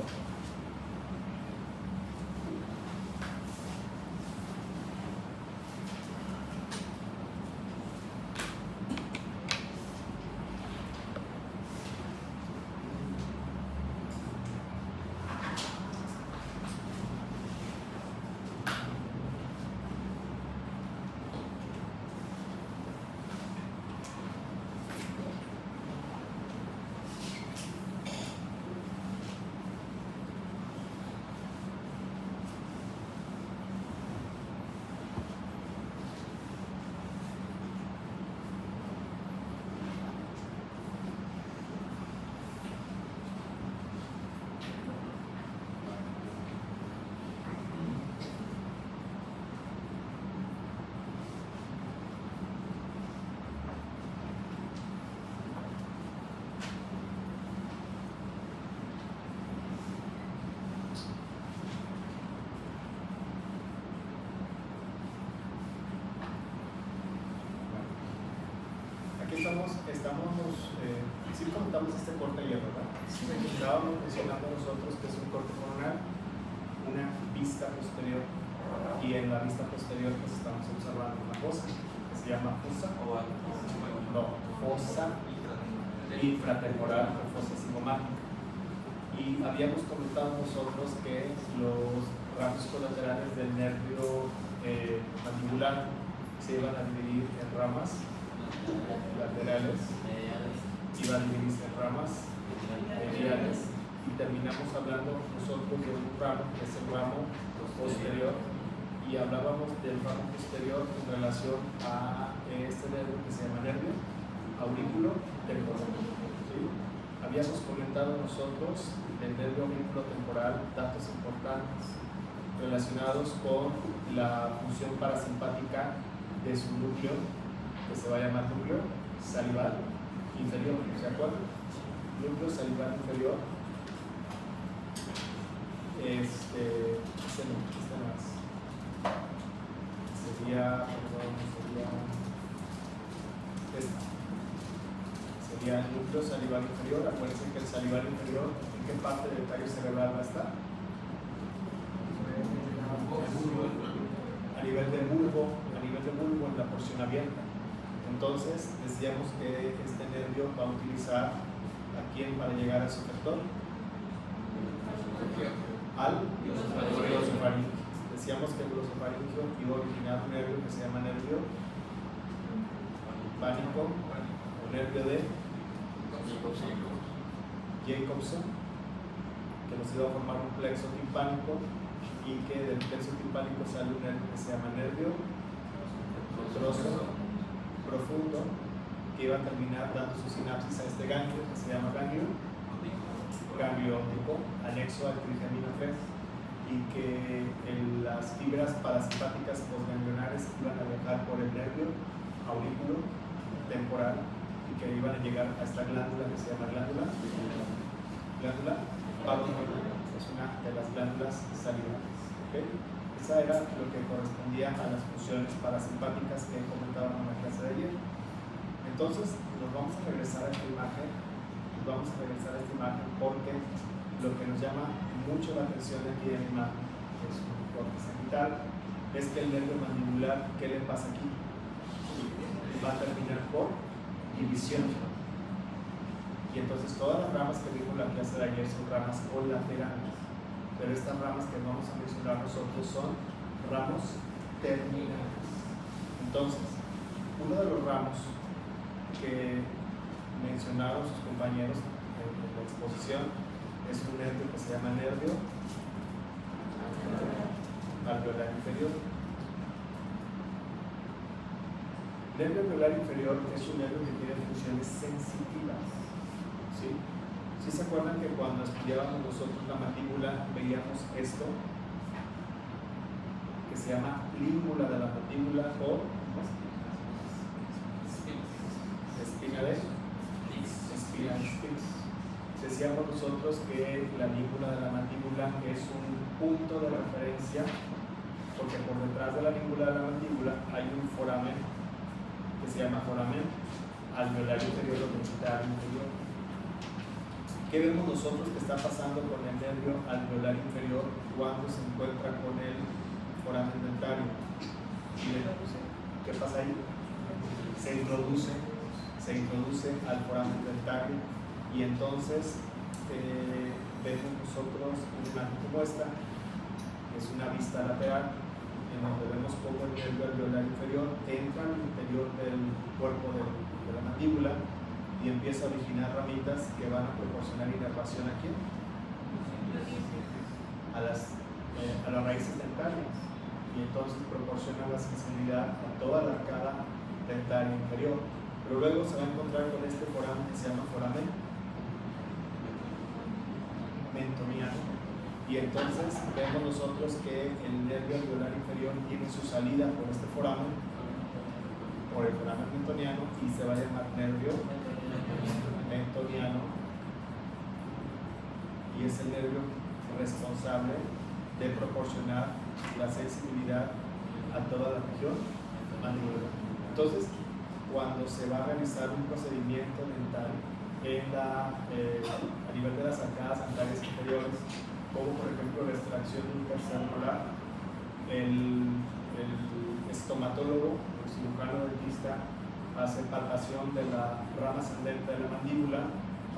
todo. Sí comentamos este corte ayer, ¿verdad? Sí. Estábamos mencionando nosotros que es un corte coronal, una vista posterior, y en la vista posterior pues estamos observando una fosa que se llama fosa fosa infratemporal o fosa cigomática. Y habíamos comentado nosotros que los ramos colaterales del nervio mandibular se iban a dividir en ramas laterales, iban a dividirse en ramas mediales, y terminamos hablando nosotros de un ramo que es el ramo posterior, y hablábamos del ramo posterior en relación a este nervio que se llama nervio aurículo temporal. ¿Sí? Habíamos comentado nosotros del nervio aurículo temporal datos importantes relacionados con la función parasimpática de su núcleo, que se va a llamar núcleo salival inferior, ¿se acuerdan? Núcleo salival inferior. Este más. Sería el núcleo salival inferior. Acuérdense que el salival inferior, ¿en qué parte del tallo cerebral va a estar? A nivel de bulbo, en la porción abierta. Entonces decíamos que este nervio va a utilizar ¿a quién para llegar al sujetor? Al glosofaringio. Decíamos que el glosofaringio iba a originar un nervio que se llama nervio pánico o nervio de Jacobson, que nos iba a formar un plexo timpánico, y que del plexo timpánico sale un nervio que se llama nervio profundo, que iba a terminar dando su sinapsis a este ganglio que se llama ganglio óptico anexo al trigemino 3, y que las fibras parasimpáticas postganglionares iban a viajar por el nervio aurículo temporal, y que iban a llegar a esta glándula que se llama glándula palatina, es una de las glándulas salivales. ¿Okay? Esa era lo que correspondía a las funciones parasimpáticas que comentábamos en la clase de ayer. Entonces nos vamos a regresar a esta imagen, porque lo que nos llama mucho la atención aquí en la imagen, que es un corte sagital, es que el nervio mandibular, ¿qué le pasa aquí? Va a terminar por división, y entonces todas las ramas que vimos en la clase de ayer son ramas colaterales, pero estas ramas que vamos a mencionar nosotros son ramos terminales. Entonces, uno de los ramos que mencionaron sus compañeros en la exposición es un nervio que se llama nervio alveolar inferior. Nervio alveolar inferior es un nervio que tiene funciones sensitivas. ¿Sí? ¿Sí se acuerdan que cuando estudiábamos nosotros la mandíbula veíamos esto que se llama lígula de la mandíbula o espina de Spix? Decíamos nosotros que la lígula de la mandíbula es un punto de referencia, porque por detrás de la lígula de la mandíbula hay un foramen que se llama foramen alveolar inferior o ventral inferior. ¿Qué vemos nosotros que está pasando con el nervio alveolar inferior cuando se encuentra con el foramen dentario. ¿Qué pasa ahí? Se introduce al foramen dentario y entonces vemos nosotros una imagen como esta, que es una vista lateral, en donde vemos cómo el nervio alveolar inferior entra al interior del cuerpo de la mandíbula y empieza a originar ramitas que van a proporcionar inervación aquí a las raíces dentarias, y entonces proporciona la sensibilidad a toda la arcada dentaria inferior. Pero luego se va a encontrar con este foramen que se llama foramen mentoniano, y entonces vemos nosotros que el nervio alveolar inferior tiene su salida por este foramen, por el foramen mentoniano, y se va a llamar nervio mentoniano, y es el nervio responsable de proporcionar la sensibilidad a toda la región mandibular. Entonces, cuando se va a realizar un procedimiento dental a nivel de las arcadas dentarias inferiores, como por ejemplo la extracción de un tercer molar, el estomatólogo, el cirujano dentista, hace palpación de la rama ascendente de la mandíbula,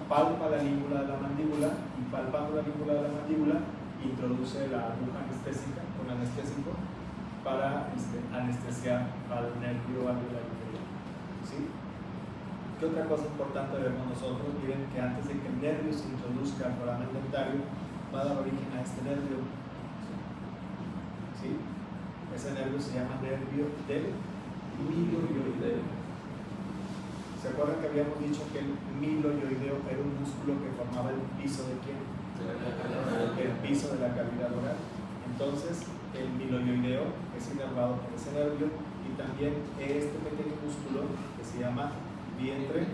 palpa la lígula de la mandíbula, y palpando la lígula de la mandíbula introduce la aguja anestésica con anestésico para anestesiar al nervio alveolar inferior. ¿Sí? ¿Qué otra cosa importante vemos nosotros? Miren que antes de que el nervio se introduzca al foramen dentario, va a dar origen a este nervio. ¿Sí? Ese nervio se llama nervio del miloioideo. ¿Se acuerdan que habíamos dicho que el miloioideo era un músculo que formaba el piso de quién? El piso de la cavidad oral. Entonces, el miloioideo es inervado por ese nervio, y también este pequeño músculo que se llama vientre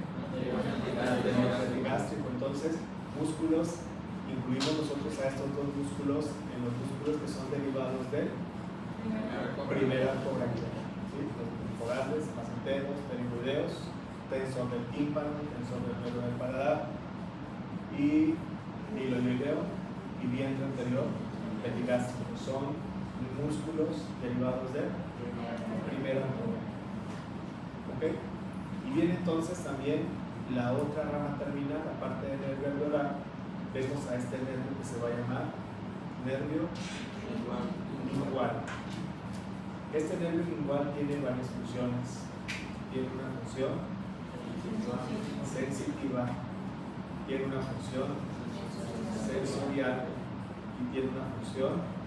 gástrico. Entonces, músculos, incluimos nosotros a estos dos músculos en los músculos que son derivados del primer arco braquial, ¿sí? Los temporales, macenteros, pterigoideos, tensor del tímpano, tensor del nervio del paladar, y miloioideo y vientre anterior epigástrico. Son músculos derivados del primer arco. ¿Ok? Y viene entonces también la otra rama terminal, aparte del nervio alveolar. Vemos a este nervio que se va a llamar nervio lingual. Este nervio lingual tiene varias funciones. Tiene una función sensitiva, tiene una función sensorial y tiene una función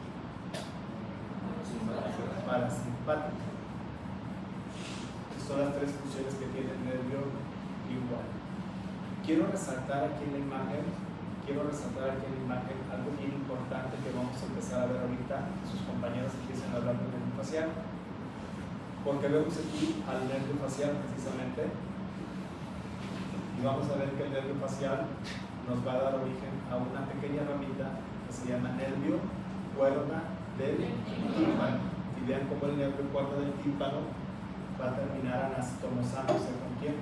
parasimpática. Son las tres funciones que tiene el nervio lingual. Quiero resaltar aquí en la imagen algo bien importante que vamos a empezar a ver ahorita. Sus compañeros empiezan a hablar del nervio facial, porque vemos aquí al nervio facial precisamente, y vamos a ver que el nervio facial nos va a dar origen a una pequeña ramita que se llama nervio cuerda del tímpano. Y vean cómo el nervio cuerda del tímpano va a terminar anastomosándose con quién?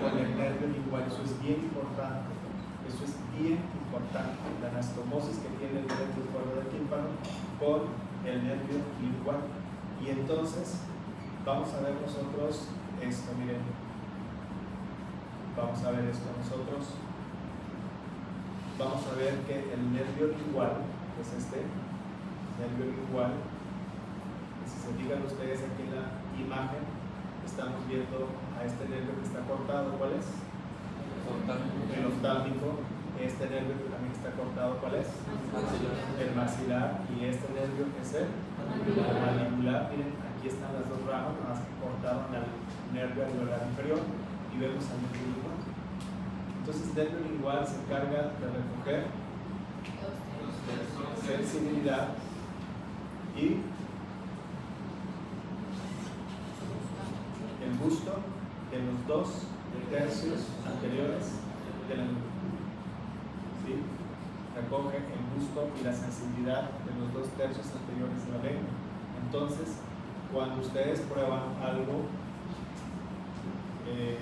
Con el nervio lingual. Eso es bien importante. La anastomosis que tiene el nervio cuerda del tímpano con el nervio lingual. Y entonces vamos a ver nosotros esto, miren. Vamos a ver esto nosotros. Vamos a ver que el nervio lingual, que es este nervio lingual, si se fijan ustedes aquí en la imagen, estamos viendo a este nervio que está cortado. ¿Cuál es? El oftálmico. Este nervio que también está cortado, ¿cuál es? El maxilar. Y este nervio que es el mandibular. Miren, aquí están las dos ramas, nada más que cortaron al nervio alveolar inferior, y vemos al nervio lingual. Entonces el nervio lingual se encarga de recoger sensibilidad y el gusto de los dos tercios anteriores de la lengua. ¿Sí? Recoge el gusto y la sensibilidad de los dos tercios anteriores de la lengua. Entonces, cuando ustedes prueban algo,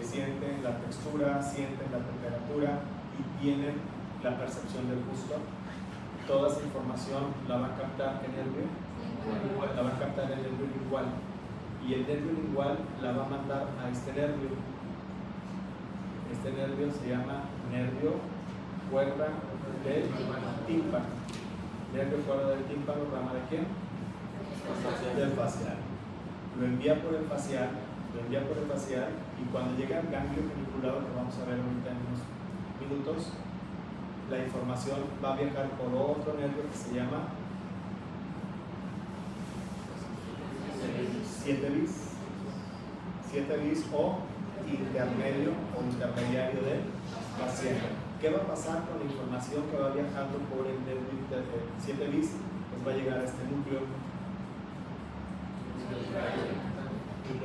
sienten la textura, sienten la temperatura y tienen la percepción del gusto. Toda esa información la va a captar el nervio, la va a captar el nervio lingual, y el nervio lingual la va a mandar a este nervio. Este nervio se llama nervio cuerda del tímpano. Nervio cuerda del tímpano, rama de quién? Del facial. Lo envía por el facial, y cuando llega al ganglio geniculado, que vamos a ver ahorita en unos minutos, la información va a viajar por otro nervio que se llama 7 bis o intermediario del facial. ¿Qué va a pasar con la información que va viajando por el nervio 7 bis? Pues va a llegar a este núcleo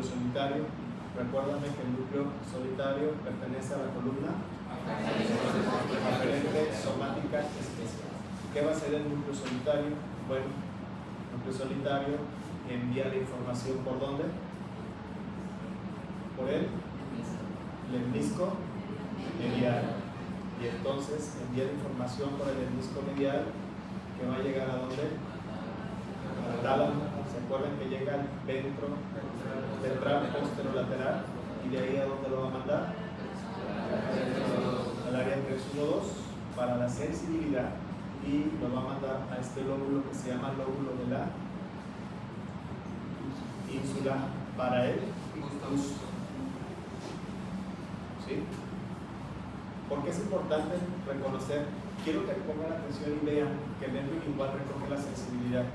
solitario. Recuérdame que el núcleo solitario pertenece a la columna aferente somática especial. ¿Qué va a hacer el núcleo solitario? Bueno, el núcleo solitario envía la información ¿por dónde? Por el lemnisco medial. Y entonces envía la información por el lemnisco medial que va a llegar a dónde? Al tálamo. ¿Se acuerdan que llega al ventro ventral posterolateral? Y de ahí a dónde lo va a mandar? Al área 312 para la sensibilidad, y lo va a mandar a este lóbulo que se llama lóbulo de la ínsula para el gusto. ¿Sí? ¿Por qué es importante reconocer? Quiero que pongan atención y vean que el nervio lingual recoge la sensibilidad,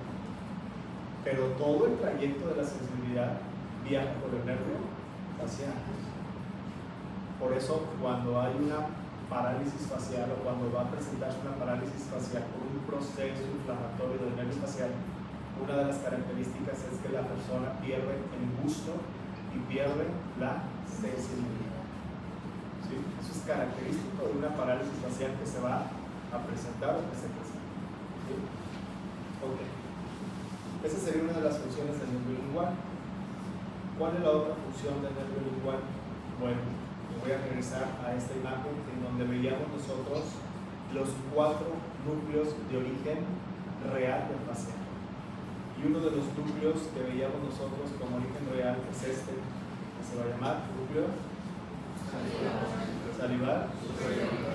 pero todo el trayecto de la sensibilidad viaja por el nervio facial. Por eso, cuando hay una parálisis facial o cuando va a presentarse una parálisis facial por un proceso inflamatorio del nervio facial, una de las características es que la persona pierde el gusto y pierde la sensibilidad. ¿Sí? Eso es característico de una parálisis facial que se va a presentar o que se presenta. ¿Sí? Ok. Esa sería una de las funciones del nervio lingual. ¿Cuál es la otra función del nervio lingual? Bueno, voy a regresar a esta imagen en donde veíamos nosotros los 4 núcleos de origen real del facial. Y uno de los núcleos que veíamos nosotros como origen real es este, que se va a llamar núcleo salival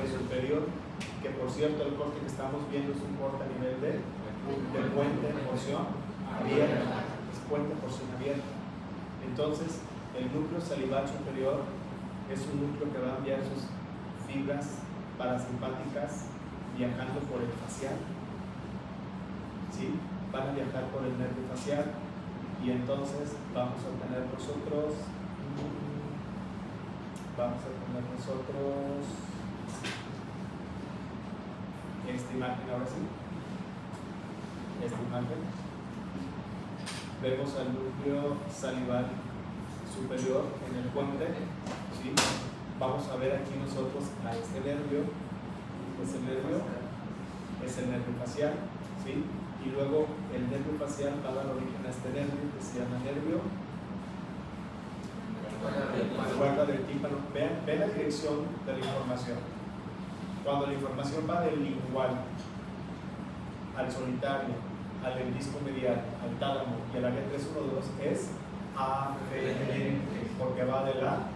superior, que por cierto el corte que estamos viendo es un corte a nivel de puente en porción abierta, es puente en porción abierta. Entonces, el núcleo salival superior es un núcleo que va a enviar sus fibras parasimpáticas viajando por el facial. ¿Sí? Van a viajar por el nervio facial, y entonces vamos a tener nosotros esta imagen. Ahora sí, esta imagen, vemos al núcleo salival superior en el puente. ¿Sí? Vamos a ver aquí nosotros a este nervio. Este nervio es el nervio facial, ¿sí? Y luego el nervio facial va a dar origen a este nervio que se llama nervio cuerda del tímpano. Vean la dirección de la información. Cuando la información va del lingual al solitario, al lemnisco medial, al tálamo y al área 312, es aferente, porque va de la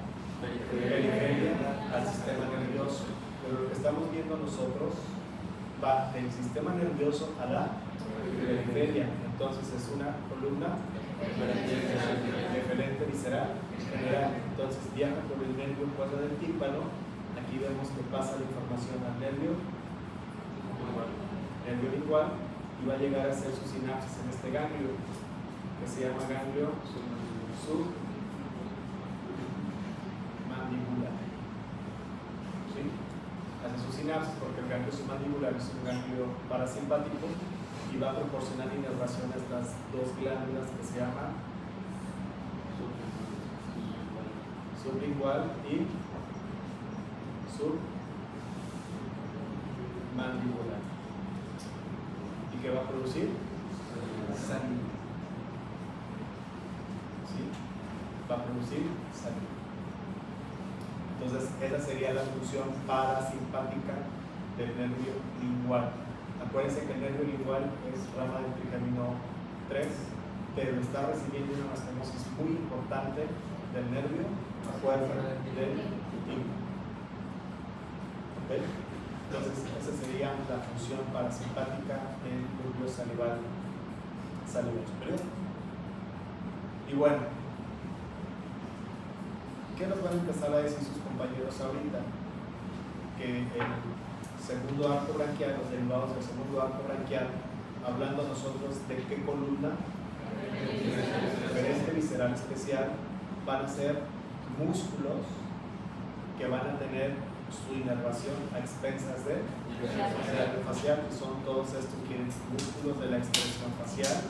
periferia al sistema nervioso. Pero lo que estamos viendo nosotros va del sistema nervioso a la periferia. Entonces es una columna deferente visceral general. Entonces viaja por el nervio cuerda del tímpano. Aquí vemos que pasa la información al nervio lingual, y va a llegar a hacer su sinapsis en este ganglio que se llama ganglio submandibular. ¿Sí? Hace su sinapsis porque el ganglio submandibular es un ganglio parasimpático y va a proporcionar inervación a estas 2 glándulas que se llaman sublingual y submandibular. ¿Y qué va a producir? Saliva. ¿Sí? Va a producir saliva. Entonces, esa sería la función parasimpática del nervio lingual. Acuérdense que el nervio lingual es rama del trigémino 3, pero está recibiendo una anastomosis muy importante del nervio fuera del tímpano. ¿Okay? Entonces, esa sería la función parasimpática del núcleo salival superior. Y bueno, ¿qué nos van a empezar a decir sus compañeros ahorita? Que el segundo arco branquial, los derivados del segundo arco branquial, hablando nosotros de qué columna, referente visceral especial, van a ser músculos que van a tener su inervación a expensas del nervio facial, que son todos estos músculos de la expresión facial,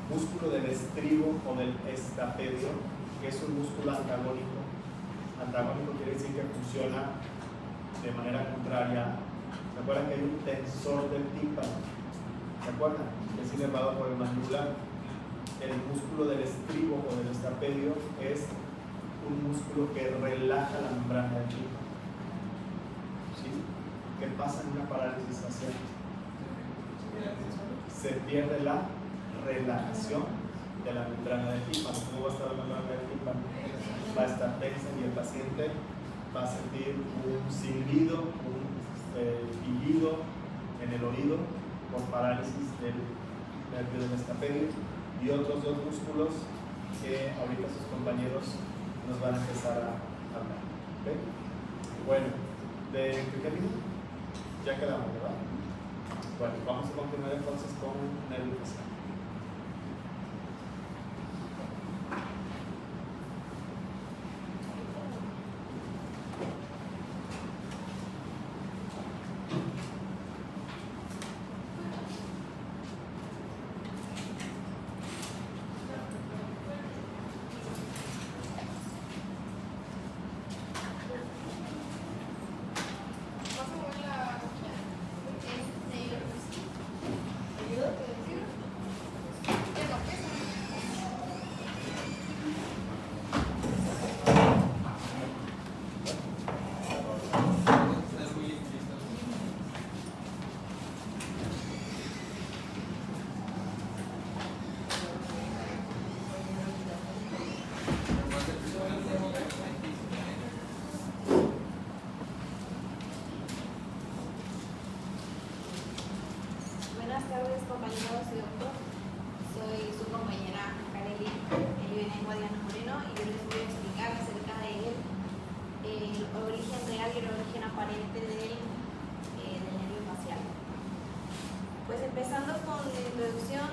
músculo del estribo o del estapedio, que es un músculo antagónico. Antagónico quiere decir que funciona de manera contraria. ¿Se acuerdan que hay un tensor del tímpano? ¿Se acuerdan? Que es inervado por el mandibular. El músculo del estribo o del estapedio es un músculo que relaja la membrana del tímpano. ¿Sí? ¿Qué pasa en una parálisis facial? Se pierde la relajación de la membrana del tímpano. ¿Cómo va a estar la membrana del tímpano? Va a estar tensa y el paciente va a sentir un silbido, un pillido en el oído por parálisis del nervio del estapedio, y otros dos músculos que ahorita sus compañeros nos van a empezar a hablar. ¿Okay? Bueno, ¿de qué minuto? Ya quedamos, ¿verdad? Bueno, vamos a continuar entonces con nervio facial. Compañeros y doctor, soy su compañera Kareli Elvina Guadiana Moreno, y yo les voy a explicar acerca de el origen real y el origen aparente del nervio facial. Pues empezando con la introducción,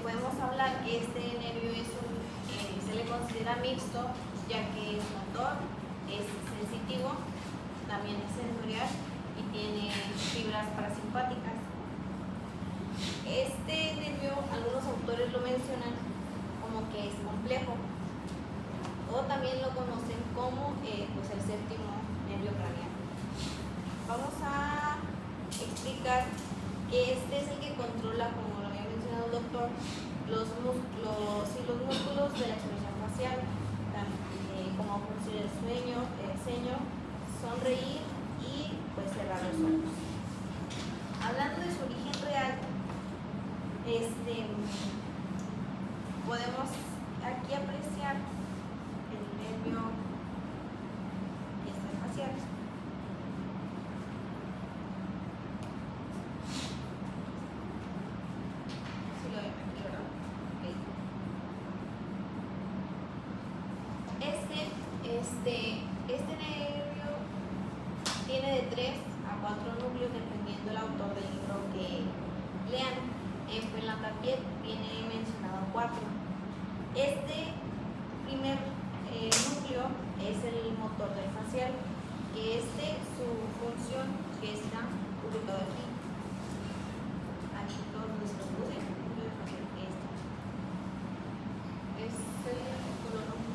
podemos hablar que este nervio se le considera mixto, ya que es motor, es sensitivo, también es sensorial y tiene fibras parasimpáticas. Este nervio, algunos autores lo mencionan como que es complejo, o también lo conocen como pues el séptimo nervio craneal. Vamos a explicar que este es el que controla, como lo había mencionado el doctor, los músculos de la expresión facial, como función el ceño, sonreír y pues cerrar los ojos. Hablando de su origen real, podemos aquí apreciar el nervio facial. ¿Sí lo ven aquí, verdad? Okay. Este nervio tiene de 3 a 4 núcleos dependiendo del autor del libro que lean. En la tapia viene mencionado 4. Este primer núcleo es el motor del facial, que su función, que está ubicado aquí todo donde se lo puse, el núcleo del facial, que es el color rojo.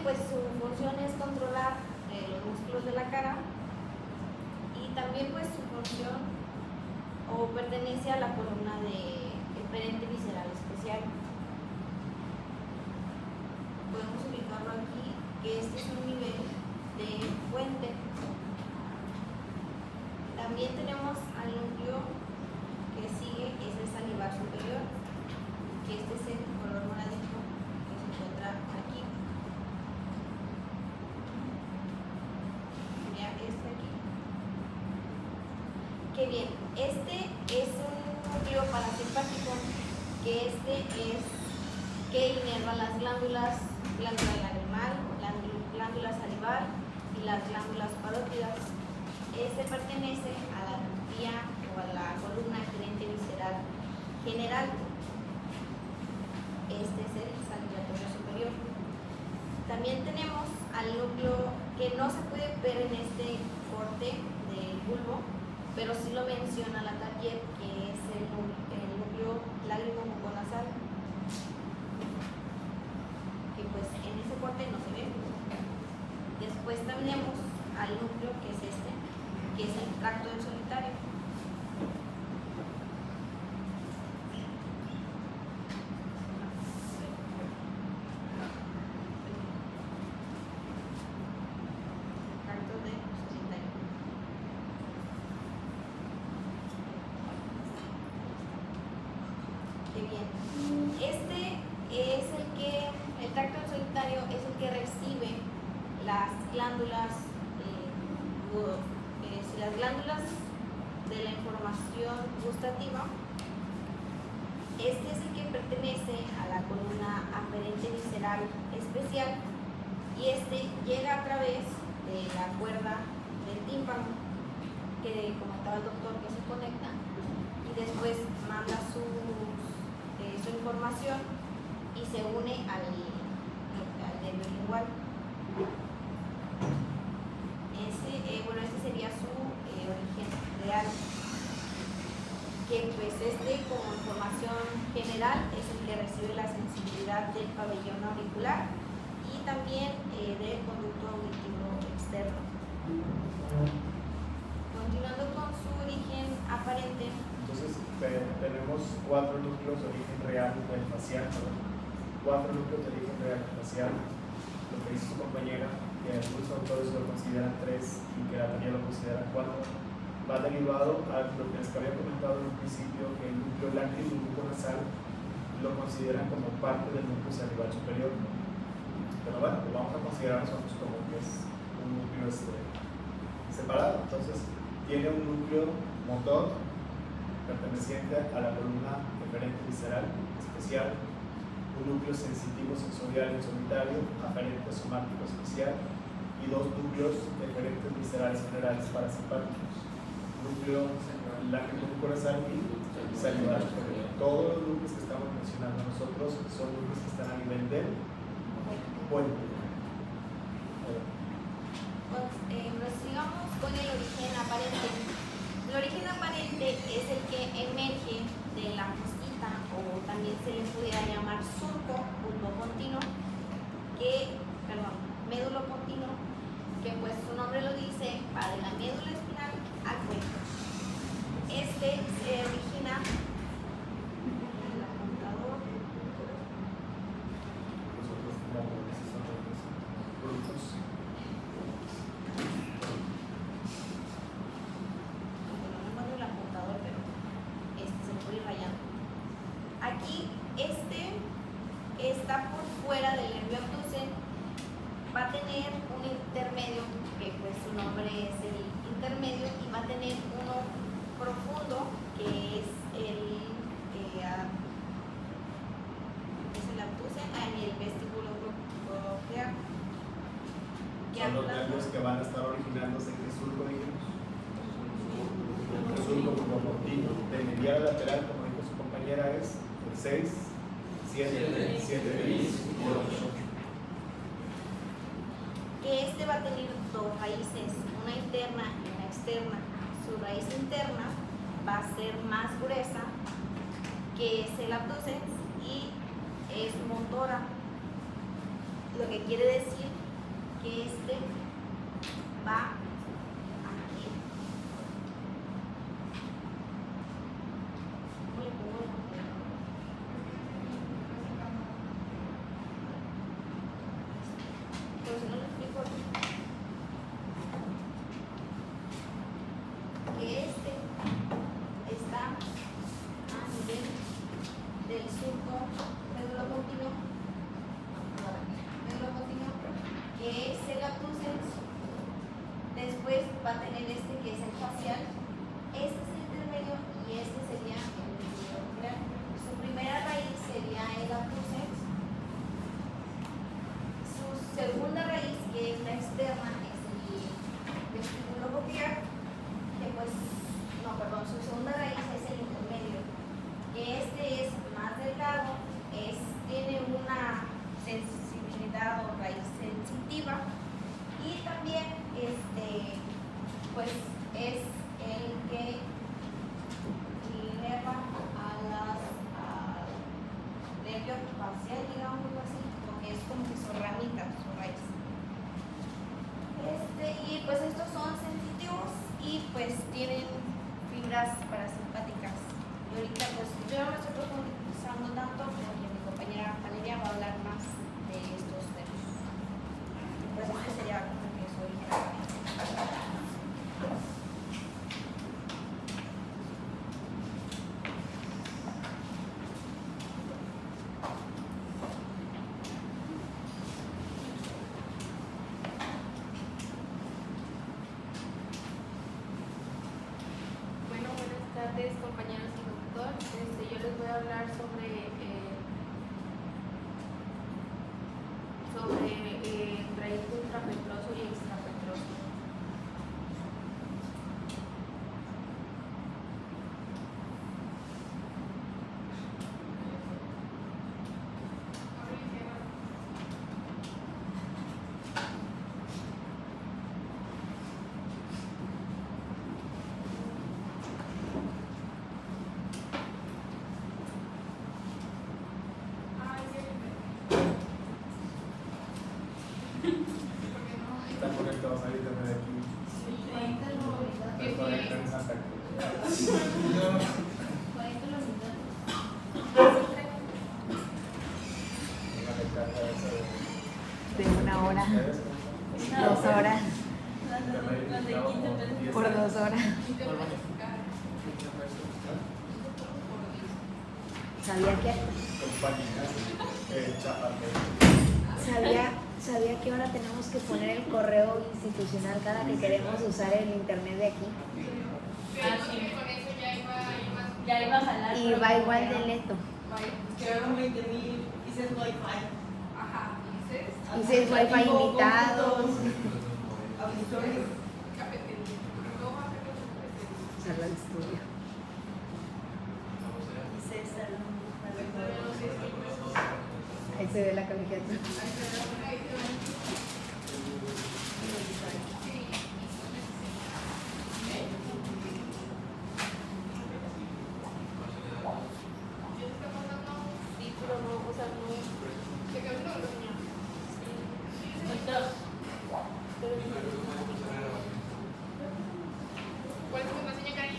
Pues su función es controlar los músculos de la cara, y también pues su función o pertenece a la columna de referente visceral especial. Podemos ubicarlo aquí, que este es un nivel de fuente, También tenemos al núcleo que sigue, es el salivar superior, que este es el color moradito que se encuentra aquí. Sería este aquí. Qué bien, este es un núcleo parasimpático, que este es que inerva las glándulas, glándula lagrimal, glándula salivar y las glándulas parótidas. Este pertenece a la vía o a la columna gerente visceral general. Este es el salivatorio superior. También tenemos al núcleo que no se puede ver en este corte del bulbo, pero sí lo menciona la Target, que es el núcleo lágrimo-muconasal, que pues en ese corte no se ve. Después tenemos al núcleo que es este, que es el tracto del solitario. Tracto del solitario. Qué bien. Este es el tracto del solitario es el que recibe las glándulas, las glándulas de la información gustativa. Este es el que pertenece a la columna aferente visceral especial y este llega a través de la cuerda del tímpano, que comentaba el doctor, que se conecta y después manda su información y se une al nervio lingual. Este sería su origen real, que pues como información general es el que recibe la sensibilidad del pabellón auricular y también del conducto auditivo externo. Continuando con su origen aparente. Entonces tenemos 4 núcleos de origen real del facial, ¿no? 4 núcleos de origen real del facial. Lo que dice su compañera, que algunos autores lo consideran 3 y que la Tania lo considera 4, va derivado a lo que les había comentado en un principio, que el núcleo lágrimo-muconasal lo consideran como parte del núcleo salivar superior. Pero bueno, lo vamos a considerar nosotros como que es un núcleo separado. Entonces, tiene un núcleo motor perteneciente a la columna eferente visceral especial, un núcleo sensitivo sensorial en solitario, aferente somático especial, y 2 núcleos eferentes viscerales generales parasimpáticos, núcleo lágrimo-muconasal y salivar superior. Todos los núcleos que estamos mencionando nosotros son núcleos que están a nivel del puente. Sigamos con el origen aparente. El origen aparente es el que emerge de la fosquita, o también se le pudiera llamar surco bulbopontino, médulo pontino, que pues su nombre lo dice, va de la médula espinal al cuello. Este se origina en el apuntador. Aquí está por fuera del nervio abducen, va a tener un intermedio, que pues su nombre es el intermedio, y va a tener uno profundo, que es el abducen, y el vestíbulo coclear. Son los nervios que van a estar originándose en el surco, dijimos. El surco bulbopontino de medial lateral, como dijo su compañera, es el 6, 7 y 8. Que este va a tener 2 raíces, una interna y una externa. Su raíz interna va a ser más gruesa, que es el abducens, y es motora, lo que quiere decir que este va aquí. ¿Cómo le pongo el nombre? Pero si no lo explico aquí. Que su segunda raíz es el intermedio, que este es más delgado, tiene una sensibilidad o raíz sensitiva y también pues es el que eleva al nervio facial, digamos algo así, porque es como que su ramita, su raíz. Y pues estos son sensitivos y pues tienen fibras parasimpáticas. Y ahorita pues yo no me estoy profundizando tanto porque mi compañera Valeria va a hablar más de estos temas. Pues este sería como que su origen. Compañeros y doctor, yo les voy a hablar sobre trayecto intrapetroso y extrapetroso. Están conectados ahorita de aquí. Están conectados en Santa Cruz. De 1 hora, 2 horas, por 2 horas. ¿Sabía que ahora tenemos que poner el correo institucional cada que queremos usar el internet de aquí? Ya iba a jalar. Y va igual de lento. Quedaron 20,000 y dices Wi-Fi. Ajá, Dices Wi-Fi invitados. Auditores. Sala de estudio. Ahí se ve la colegiatura. ¿Cuál es tu contraseña, Cari?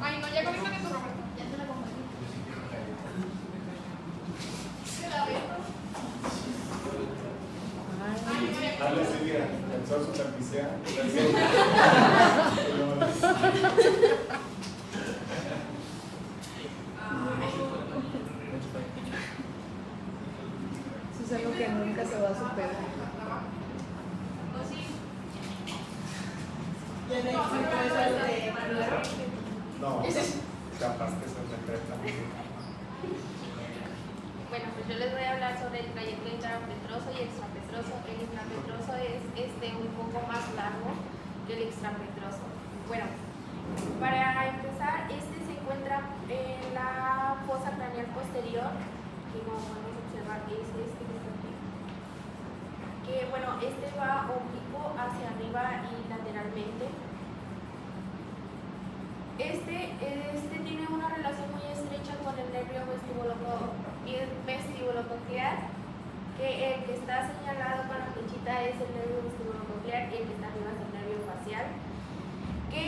Ay, no, ya conéctate tu Roberto. Ya te la compartí. ¿Se la ve? Dale, sí, mira, pensó su servicio. Eso es algo que nunca se va a superar. Ya no existe eso de Manuel. No, capaz que se decreta. Bueno, pues yo les voy a hablar sobre el trayecto intrapetroso y extrapetroso. El intrapetroso es un poco más largo que el extrapetroso. Bueno, para empezar, se encuentra en la fosa craneal posterior, que como podemos observar es que está aquí. Que bueno, va oblicuo hacia arriba y lateralmente. Tiene una relación muy estrecha con el nervio vestibulococlear, que el que está señalado con la flechita es el nervio vestibulococlear y el que está arriba es el nervio facial, que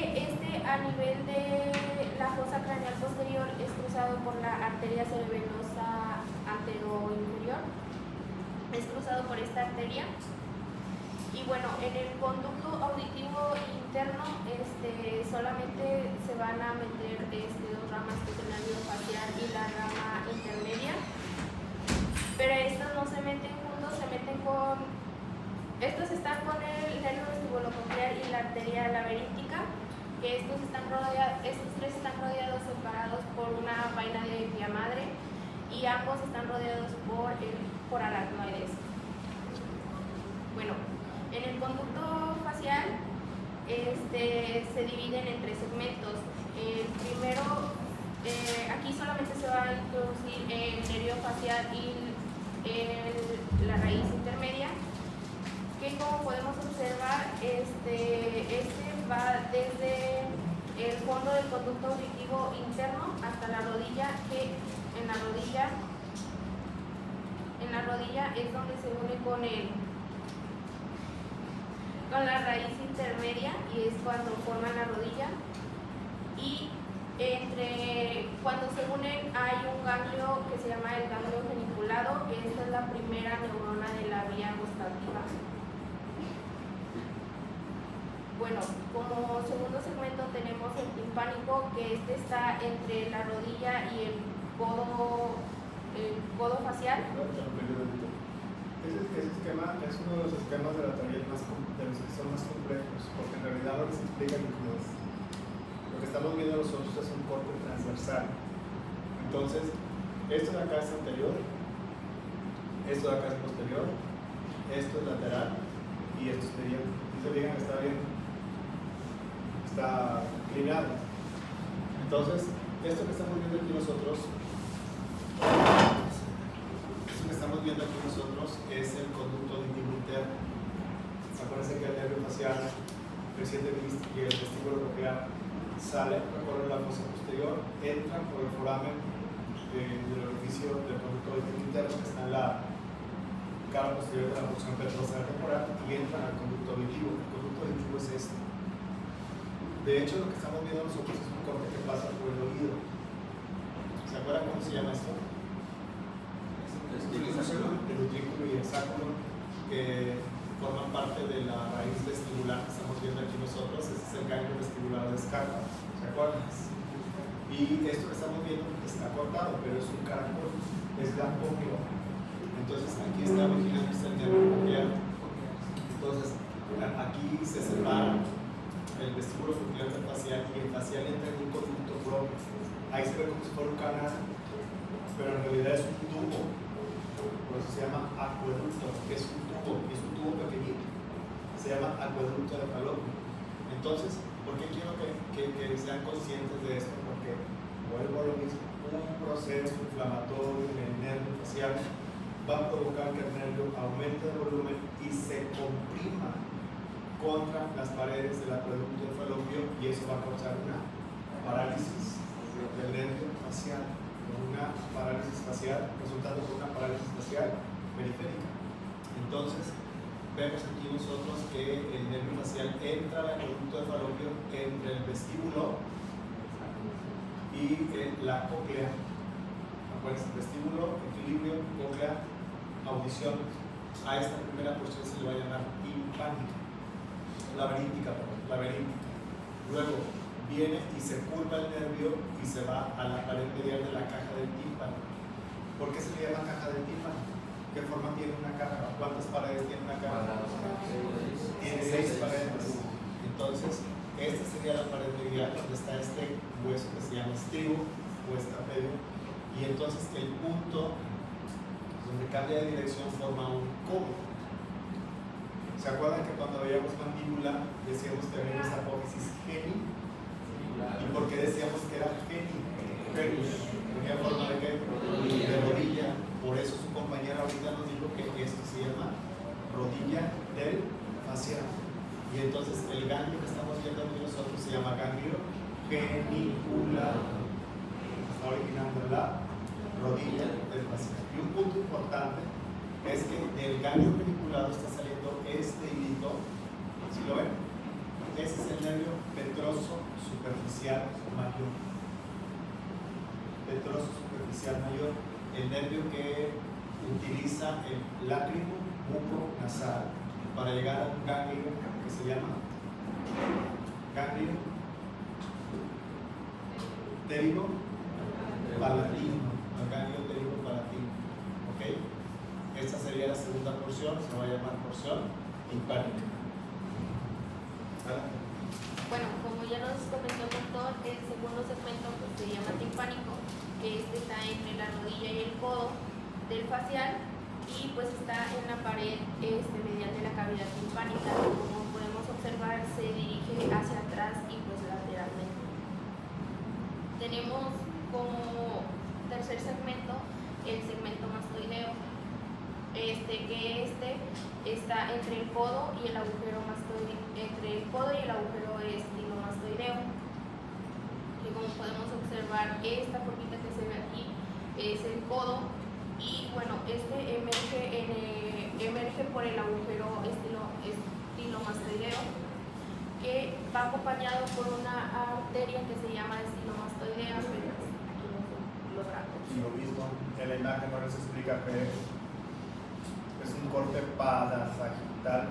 a nivel de la fosa craneal posterior es cruzado por la arteria cerebrovenosa anteroinferior, es cruzado por esta arteria. Y bueno, en el conducto auditivo interno solamente se van a meter 2 ramas, que es el nervio facial y la rama intermedia, pero estos no se meten juntos, estos están con el nervio vestibulococlear y la arteria laberíntica, que estos 3 están rodeados, separados por una vaina de vía madre, y ambos están rodeados por aracnoides. Bueno, en el conducto facial se dividen en 3 segmentos. El primero, aquí solamente se va a introducir el nervio facial y la raíz intermedia, que como podemos observar, va desde el fondo del conducto auditivo interno hasta la rodilla, que en la rodilla es donde se une con la raíz intermedia, y es cuando forman la rodilla, y cuando se unen hay un ganglio que se llama el ganglio geniculado, que esta es la primera neurona de la vía gustativa. Bueno, como segundo segmento tenemos el timpánico, que está entre la rodilla y el codo facial. Ese esquema es uno de los esquemas de la teoría de los que son más complejos, porque en realidad lo que se explica lo que estamos viendo nosotros es un corte transversal. Entonces, esto de acá es anterior, esto de acá es posterior, esto es lateral y esto es mediano. Y se digan, está bien, está inclinado. Entonces, esto que estamos viendo aquí nosotros, es el conducto auditivo interno. Acuérdense que el nervio facial, el 7 y el vestíbulo coclear sale, recorre la fosa posterior, entra por el foramen del orificio del conducto auditivo interno, que está en la cara posterior de la porción petrosa temporal, y entra al conducto auditivo. El conducto auditivo es este. De hecho, lo que estamos viendo nosotros es un corte que pasa por el oído. ¿Se acuerdan cómo se llama esto? El utrículo y el sáculo, que forman parte de la raíz vestibular que estamos viendo aquí nosotros. Ese es el ganglio vestibular de Scarpa, ¿se acuerdan? Y esto que estamos viendo está cortado, pero es un caracol, es la cóclea. Entonces aquí está originándose el nervio coclear. Entonces aquí se separa el vestíbulo coclear del facial, y el facial entra en un conducto propio. Ahí se ve como si fuera un canal, pero en realidad es un tubo. Por eso se llama acueducto, que es un tubo pequeñito. Se llama acueducto de Falopio. Entonces, ¿por qué quiero que sean conscientes de esto? Porque vuelvo a lo mismo, un proceso inflamatorio en el nervio facial va a provocar que el nervio aumente de volumen y se comprima contra las paredes del acueducto de Falopio, y eso va a causar una parálisis del nervio facial, una parálisis facial, resultando por una parálisis facial periférica. Entonces, vemos aquí nosotros que el nervio facial entra al acueducto de Falopio entre el vestíbulo y la cóclea. Acuérdense, vestíbulo, equilibrio, cóclea, audición. A esta primera porción se le va a llamar timpánica, laberíntica. Luego viene y se curva el nervio y se va a la pared medial de la caja del tímpano. ¿Por qué se le llama caja del tímpano? ¿Qué forma tiene una caja? ¿Cuántas paredes tiene una caja? Tiene 6 paredes. Entonces, esta sería la pared medial donde está este hueso que se llama estribo o estrapedio, y entonces el punto donde cambia de dirección forma un codo. ¿Se acuerdan que cuando veíamos mandíbula decíamos que había esa apófisis geni? ¿Y por qué decíamos que era geni? Tenía forma de qué? De rodilla. Por eso su compañera ahorita nos dijo que esto se llama rodilla del facial. Y entonces el ganglio que estamos viendo aquí nosotros se llama ganglio genicular. Está originando la rodilla del facial. Y un punto importante es que del ganglio geniculado está saliendo este hilito. ¿Sí lo ven? Ese es el nervio petroso superficial mayor. Petroso superficial mayor, el nervio que utiliza el lácrimo buco-nasal para llegar a un ganglio que se llama ganglio pterigo-palatino, el ganglio pterigo-palatino. ¿Ok? Esta sería la segunda porción, se va a llamar porción timpánica. Bueno, como ya nos comentó el doctor, el segundo segmento pues, se llama timpánico, que está entre la rodilla y el codo del facial y pues está en la pared medial de la cavidad timpánica. Como podemos observar, se dirige hacia atrás y pues lateralmente. Tenemos como tercer segmento el segmento mastoideo, que está entre el codo y el agujero mastoideo, entre el codo y el agujero estilomastoideo, que como podemos observar, esta formita que se ve aquí es el codo y bueno, emerge por el agujero estilomastoideo, que va acompañado por una arteria que se llama estilomastoidea, pero aquí no se logra. Y lo mismo, en la imagen no les explica que es un corte parasagital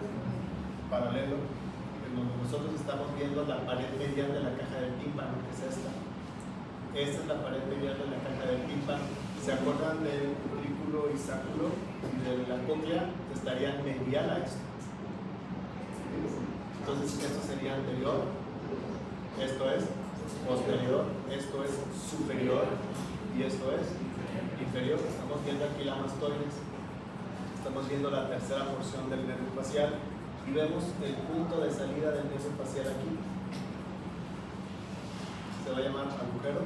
paralelo, en donde nosotros estamos viendo la pared medial de la caja del tímpano, que es esta. Esta es la pared medial de la caja del tímpano. ¿Se acuerdan del utrículo y sáculo y de la cóclea? Estarían medial a esto. Entonces, esto sería anterior, esto es posterior, esto es superior y esto es inferior. Estamos viendo aquí la mastoides, estamos viendo la tercera porción del nervio facial y vemos el punto de salida del nervio facial aquí. Se va a llamar agujero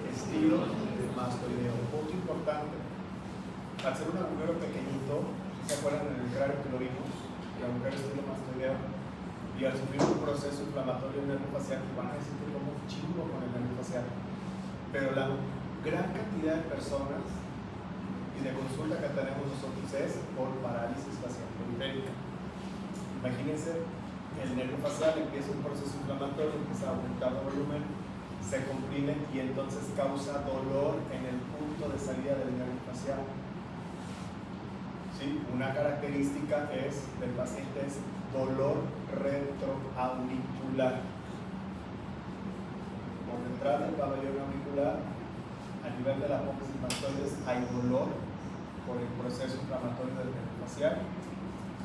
estilo mastoideo. Punto importante: al ser un agujero pequeñito, ¿se acuerdan en el cráneo que lo vimos? El agujero estilo mastoideo, y al sufrir un proceso inflamatorio del nervio facial, van a decir que como un chingo con el nervio facial. Pero la gran cantidad de personas y de consulta que tenemos nosotros es por parálisis facial periférica. Imagínense, el nervio facial empieza un proceso inflamatorio, empieza a aumentar el volumen, se comprime y entonces causa dolor en el punto de salida del nervio facial. ¿Sí? Una característica del paciente es dolor retroauricular. Por detrás del pabellón auricular, a nivel de la apófisis mastoides, hay dolor por el proceso inflamatorio del nervio facial.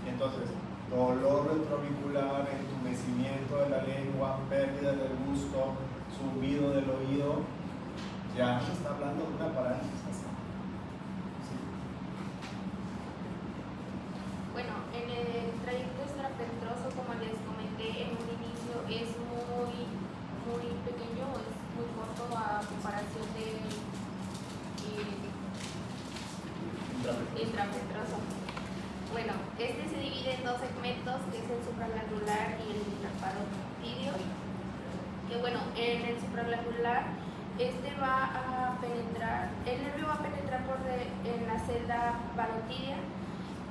Entonces, dolor retroauricular, entumecimiento de la lengua, pérdida del gusto, zumbido del oído, ya se está hablando de una parálisis facial. ¿Sí? Bueno, en el trayecto extrapentroso, como les comenté en un inicio, es muy pequeño, es muy corto a comparación del intrapentroso. Bueno, se divide en dos segmentos, que es el supraglandular y el intraparotidio. Que bueno, en el supraglandular, va a penetrar, el nervio va a penetrar en la celda parotidia,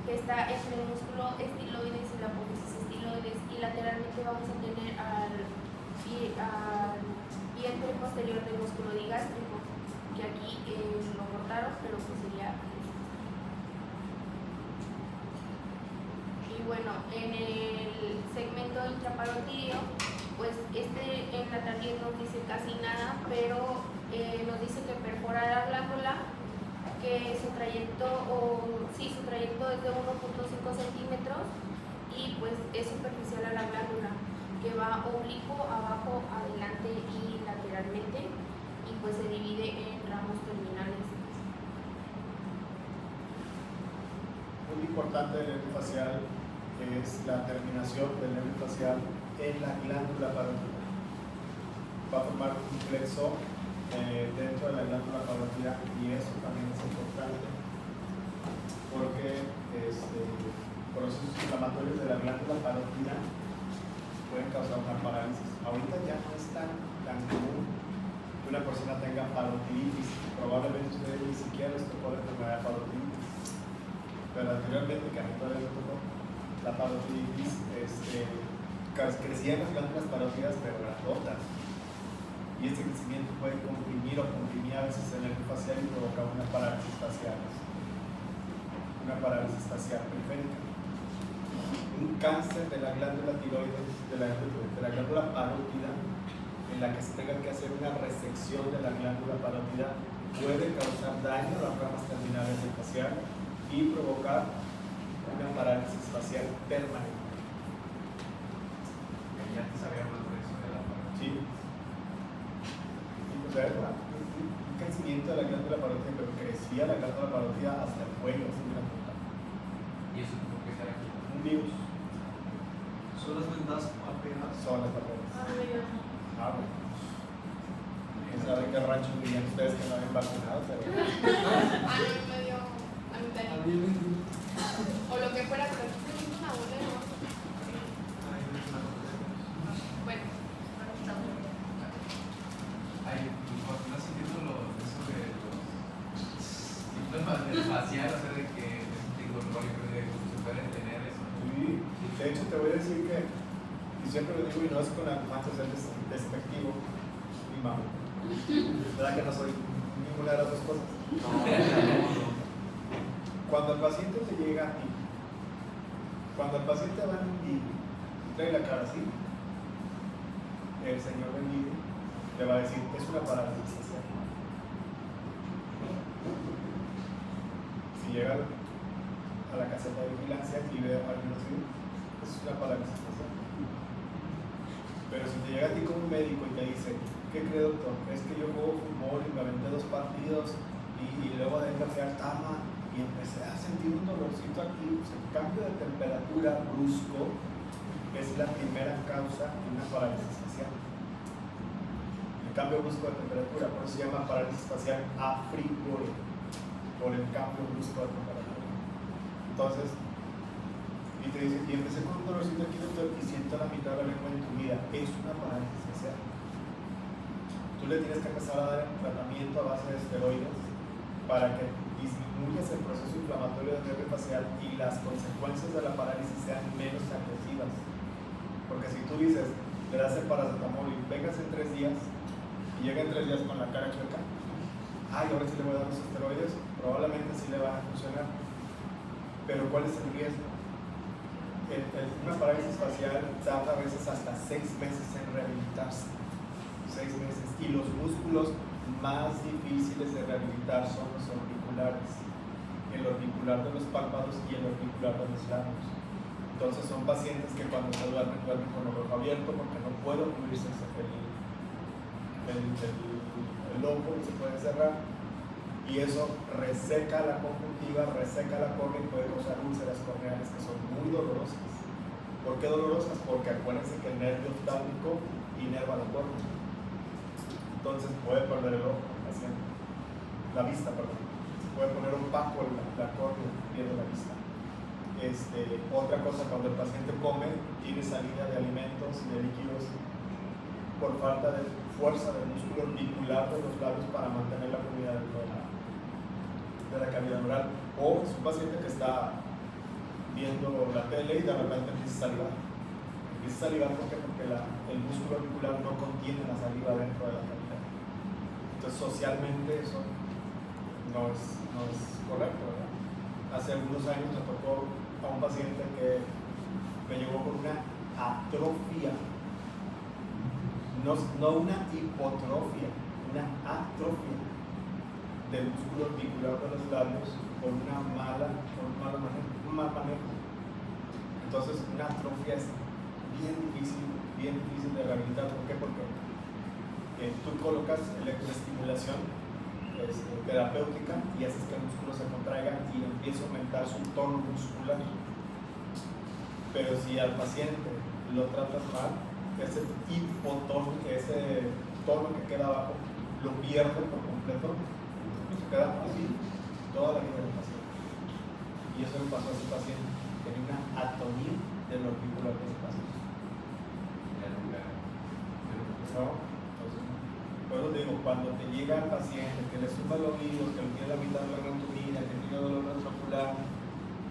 que está entre el músculo estiloides y la apófisis estiloides, y lateralmente vamos a tener al vientre posterior del músculo digástrico, que aquí lo cortaron, pero pues sería. Y bueno, en el segmento intraparotidio, pues en la tarjeta nos dice casi nada, pero nos dice que perfora la glándula, que su trayecto es de 1.5 centímetros y pues es superficial a la glándula, que va oblicuo, abajo, adelante y lateralmente, y pues se divide en ramos terminales. Muy importante del nervio facial es la terminación del nervio facial en la glándula parótida. Va a formar un plexo dentro de la glándula parótida, y eso también es importante porque procesos inflamatorios de la glándula parótida pueden causar una parálisis. Ahorita ya no es tan común que una persona tenga parotiditis. Probablemente ustedes ni siquiera les tocó la enfermedad de parotiditis, pero anteriormente, que a mí todavía me tocó, la parotiditis crecía en las glándulas parótidas, pero grandotas, y este crecimiento puede comprimir o comprimir a veces el nervio facial y provocar una parálisis facial periférica. Un cáncer de la glándula tiroides, de la glándula parótida, en la que se tenga que hacer una resección de la glándula parótida, puede causar daño a las ramas terminales del facial y provocar una parálisis facial permanente. Ya antes habíamos de eso de la parálisis. Sí, metida hasta el cuello, así una puta. ¿Y eso por qué será aquí? Un virus. Son las vendas apenas. Son las barreras. Ah, Bueno. Quién sabe qué rancho vivían ustedes que no habían vacunado, pero. no me dio a mí también. O lo que fuera, pero aquí tenemos una bola de oro. Bueno, Ay, cuando estás sintiendo eso de los síntomas del facial, o sea, de que digo, se pueden tener eso. Sí, de hecho te voy a decir que, y siempre lo digo y no es con afán de ser despectivo, mi mamá. ¿Verdad que no soy ninguna de las dos cosas? Cuando el paciente te llega a ti, cuando el paciente va en un día y trae la cara así, el señor Benito le va a decir, es una parálisis facial. Si llega a la caseta de vigilancia y ve a alguien así, es una parálisis facial. Pero si te llega a ti como un médico y te dice, ¿qué cree, doctor? Es que yo juego fútbol y me aventé 2 partidos y luego de fui al cama y empecé a sentir un dolorcito aquí. Pues el cambio de temperatura brusco es la primera causa de una parálisis facial. El cambio brusco de temperatura, por eso se llama parálisis facial a priori, por el cambio brusco de temperatura. Entonces, y te dice, y empecé con un dolorcito aquí, doctor, y siento la mitad de la lengua entumida. Es una parálisis facial. Tú le tienes que empezar a dar un tratamiento a base de esteroides para que disminuyas el proceso inflamatorio del nervio facial y las consecuencias de la parálisis sean menos agresivas. Porque si tú dices, le das el paracetamol y vengas en 3 días y llega en 3 días con la cara chueca, ay, ahora sí le voy a dar los esteroides, probablemente sí le van a funcionar. Pero ¿cuál es el riesgo? Una parálisis facial tarda a veces hasta 6 meses en rehabilitarse. 6 meses. Y los músculos más difíciles de rehabilitar son los auriculares. El auricular de los párpados y el auricular de los labios. Entonces son pacientes que cuando se duermen con el ojo abierto porque no puede cubrirse el ojo y se puede cerrar. Y eso reseca la conjuntiva, reseca la córnea y puede causar úlceras corneales que son muy dolorosas. ¿Por qué dolorosas? Porque acuérdense que el nervio oftálmico inerva la córnea. Entonces puede perder el ojo el paciente. La vista, perdón. Se puede poner opaco la córnea, pierde la vista. Otra cosa, cuando el paciente come, tiene salida de alimentos y de líquidos por falta de fuerza del músculo orbicular de los labios para mantener la fluidez de la cavidad oral. O es un paciente que está viendo la tele y de repente empieza a salivar. Empieza a salivar porque el músculo orbicular no contiene la saliva dentro de la cavidad. Entonces socialmente eso no es correcto, ¿verdad? Hace algunos años me tocó a un paciente que me llegó con una atrofia, no una hipotrofia, una atrofia del músculo orbicular de los labios por un mal manejo. Entonces una atrofia es bien difícil de rehabilitar. ¿Por qué? Porque tú colocas electroestimulación terapéutica y haces que el músculo se contraiga y empieza a aumentar su tono muscular. Pero si al paciente lo tratas mal, ese hipotono, ese tono que queda abajo, lo pierde por completo, se queda así toda la vida del paciente. Y eso le pasó a ese paciente, tenía una atonía del orbicular de ese paciente. ¿No? Por eso te digo, cuando te llega el paciente que le zumba el oído, que tiene la mitad de la anatomía, que tiene dolor ventricular,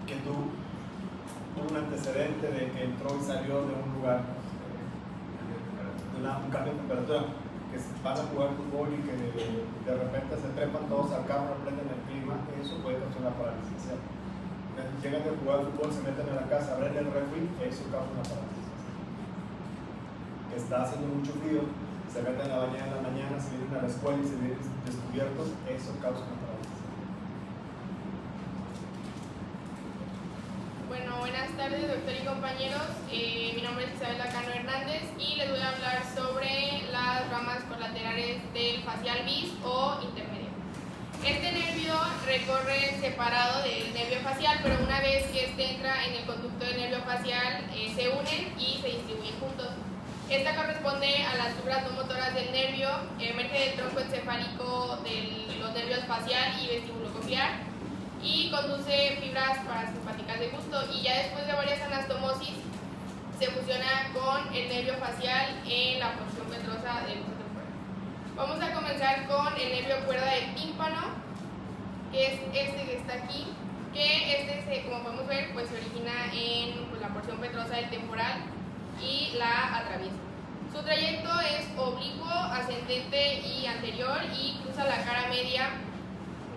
que tuvo un antecedente de que entró y salió de un lugar, de un cambio de temperatura, que van a jugar fútbol y que de repente se trepan todos al carro, aprenden el clima, eso puede causar una parálisis. Llegan de jugar fútbol, se meten en la casa, abren el refri, eso causa una parálisis. Que está haciendo mucho frío, se meten a bañar en la mañana, se vienen a la escuela y se vienen descubiertos, eso causa una parálisis. bueno, buenas tardes, doctor y compañeros. Mi nombre es Isabela Cano Hernández y les voy a hablar sobre las ramas colaterales del facial bis o intermedio. Este nervio recorre separado del nervio facial, pero una vez que este entra en el conducto del nervio facial, se unen y se distribuyen juntos. Esta corresponde a las fibras no motoras del nervio, emerge del tronco encefálico de los nervios facial y vestibulococlear y conduce fibras parasimpáticas de gusto, y ya después de varias anastomosis se fusiona con el nervio facial en la porción ventrosa del gusto temporal. Vamos a comenzar con el nervio cuerda del tímpano, que es este que está aquí, que como podemos ver, pues se origina en la porción ventrosa del temporal y la atraviesa. Su trayecto es oblicuo, ascendente y anterior, y cruza la cara media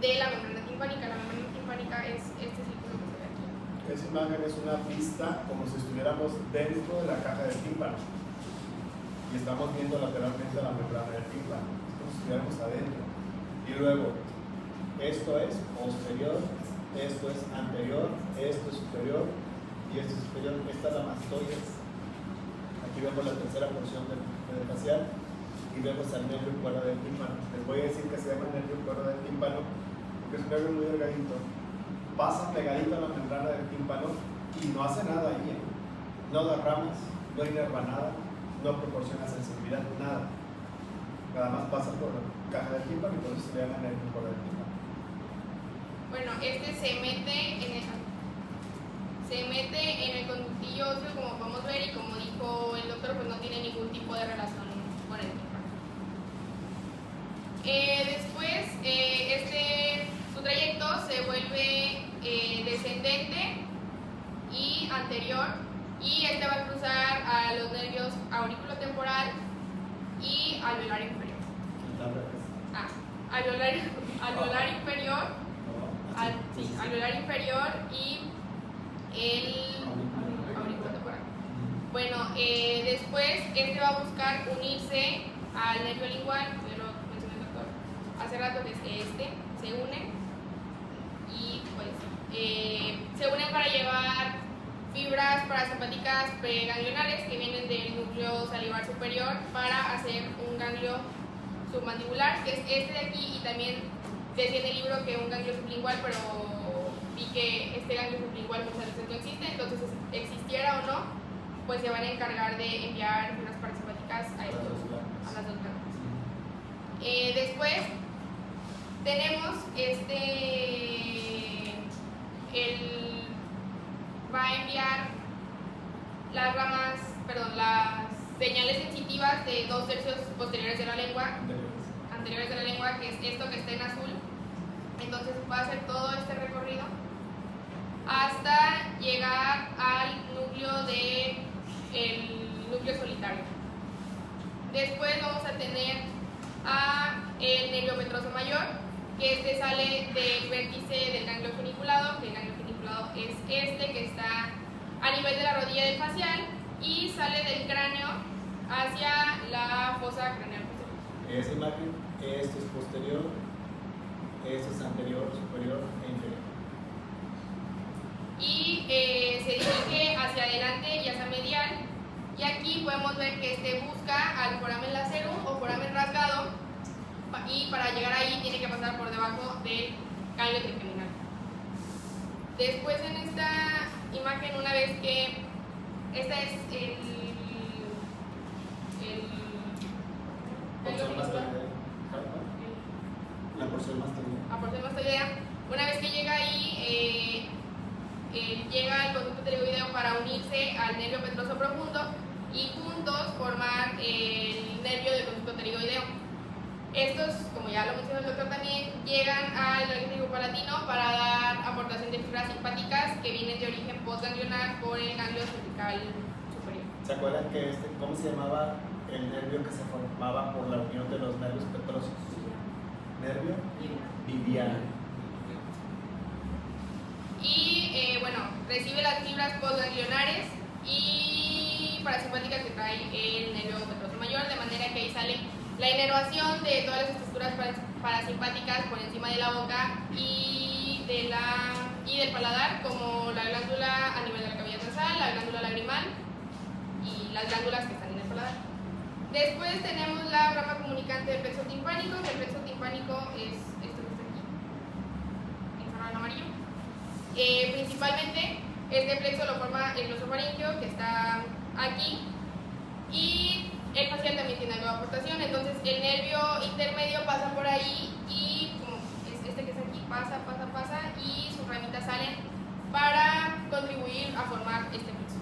de la membrana timpánica. La membrana timpánica es este círculo que se ve aquí. Esa imagen es una vista como si estuviéramos dentro de la caja del tímpano y estamos viendo lateralmente la membrana del tímpano, es como si estuviéramos adentro. Y luego, esto es posterior, esto es anterior, esto es superior y esto es superior. Esta es la mastoides. Aquí vemos la tercera porción del facial y vemos al nervio cuerda del tímpano. Les voy a decir que se llama nervio cuerda del tímpano porque es un nervio muy delgadito. Pasa pegadito a la membrana del tímpano y no hace nada ahí, ¿eh? No da ramas, no inerva nada, no proporciona sensibilidad, nada. Nada más pasa por la caja del tímpano y por eso se le llama nervio cuerda del tímpano. Bueno, este se mete en el conductillo óseo, como podemos ver, y como dijo el doctor, pues no tiene ningún tipo de relación con el tímpano. Después, su trayecto se vuelve descendente y anterior, y este va a cruzar a los nervios auriculotemporal y alveolar inferior. Alveolar inferior, alveolar inferior y el auriculotemporal. Bueno, después este va a buscar unirse al nervio lingual, que lo mencionó el doctor hace rato, que es este, se unen y pues se unen para llevar fibras parasimpáticas preganglionares que vienen del núcleo salivar superior para hacer un ganglio submandibular, que es este de aquí, y también decía en el libro que un ganglio sublingual, pero vi que este ganglio sublingual muchas veces no existe, entonces existiera o no, pues se van a encargar de enviar fibras parasimpáticas a las dos glándulas. Después tenemos va a enviar las señales sensitivas de 2/3 posteriores de la lengua, anteriores de la lengua, que es esto que está en azul. Entonces va a hacer todo este recorrido hasta llegar al núcleo núcleo solitario. Después vamos a tener el nervio ventroso mayor, que sale del vértice del ganglio funiculado, que el ganglio funiculado es este que está a nivel de la rodilla del facial y sale del cráneo hacia la fosa craneal posterior. Esa imagen, esto es posterior, esto es anterior, superior e inferior. Y se dirige hacia adelante y hacia medial, y aquí podemos ver que busca al foramen lacerum o foramen rasgado, y para llegar ahí tiene que pasar por debajo del ganglio trigeminal. Después, en esta imagen, una vez que esta es La porción mastoidea, una vez que llega ahí, llega al conducto pterygoideo para unirse al nervio ventroso profundo y juntos formar el nervio del conducto pterygoideo. Estos, como ya lo mencionó el doctor también, llegan al ganglio palatino para dar aportación de fibras simpáticas que vienen de origen postganglionar por el ganglio cervical superior. ¿Se acuerdan que cómo se llamaba el nervio que se formaba por la unión de los nervios petrosos? Nervio viviano. Y bueno, recibe las fibras postganglionares y parasimpáticas que trae el nervio ventroso mayor, de manera que ahí sale la inervación de todas las estructuras parasimpáticas por encima de la boca y del paladar, como la glándula a nivel de la cavidad nasal, la glándula lagrimal y las glándulas que están en el paladar. Después tenemos la rama comunicante del plexo timpánico, que el plexo timpánico es esto que está aquí. amarillo. Principalmente este plexo lo forma el glosofaringeo, que está aquí, y el facial también tiene algo de aportación. Entonces el nervio intermedio pasa por ahí y como este que está aquí pasa y sus ramitas salen para contribuir a formar este plexo.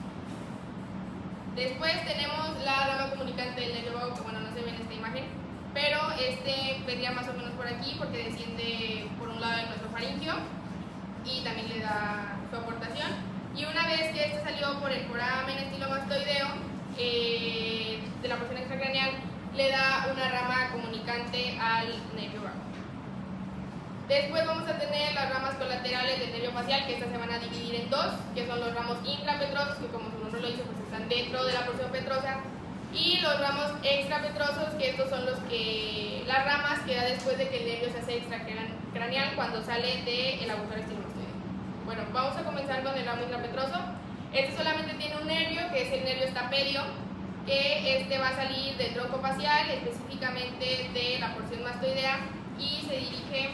Después tenemos la rama comunicante del nervio vago, que bueno, no se ve en esta imagen, pero este vendría más o menos por aquí porque desciende por un lado del glosofaringeo y también le da su aportación. Y una vez que este salió por el foramen estilomastoideo de la porción extracraneal, le da una rama comunicante al nervio vago. Después vamos a tener las ramas colaterales del nervio facial, que estas se van a dividir en dos, que son los ramos intrapetrosos, que como su nombre lo dice, pues están dentro de la porción petrosa, y los ramos extrapetrosos, que estos son las ramas que da después de que el nervio se hace extracraneal cuando sale del agujero estilomastoideo. Bueno, vamos a comenzar con el ramo intrapetroso. Este solamente tiene un nervio, que es el nervio estapedio, que este va a salir del tronco facial, específicamente de la porción mastoidea, y se dirige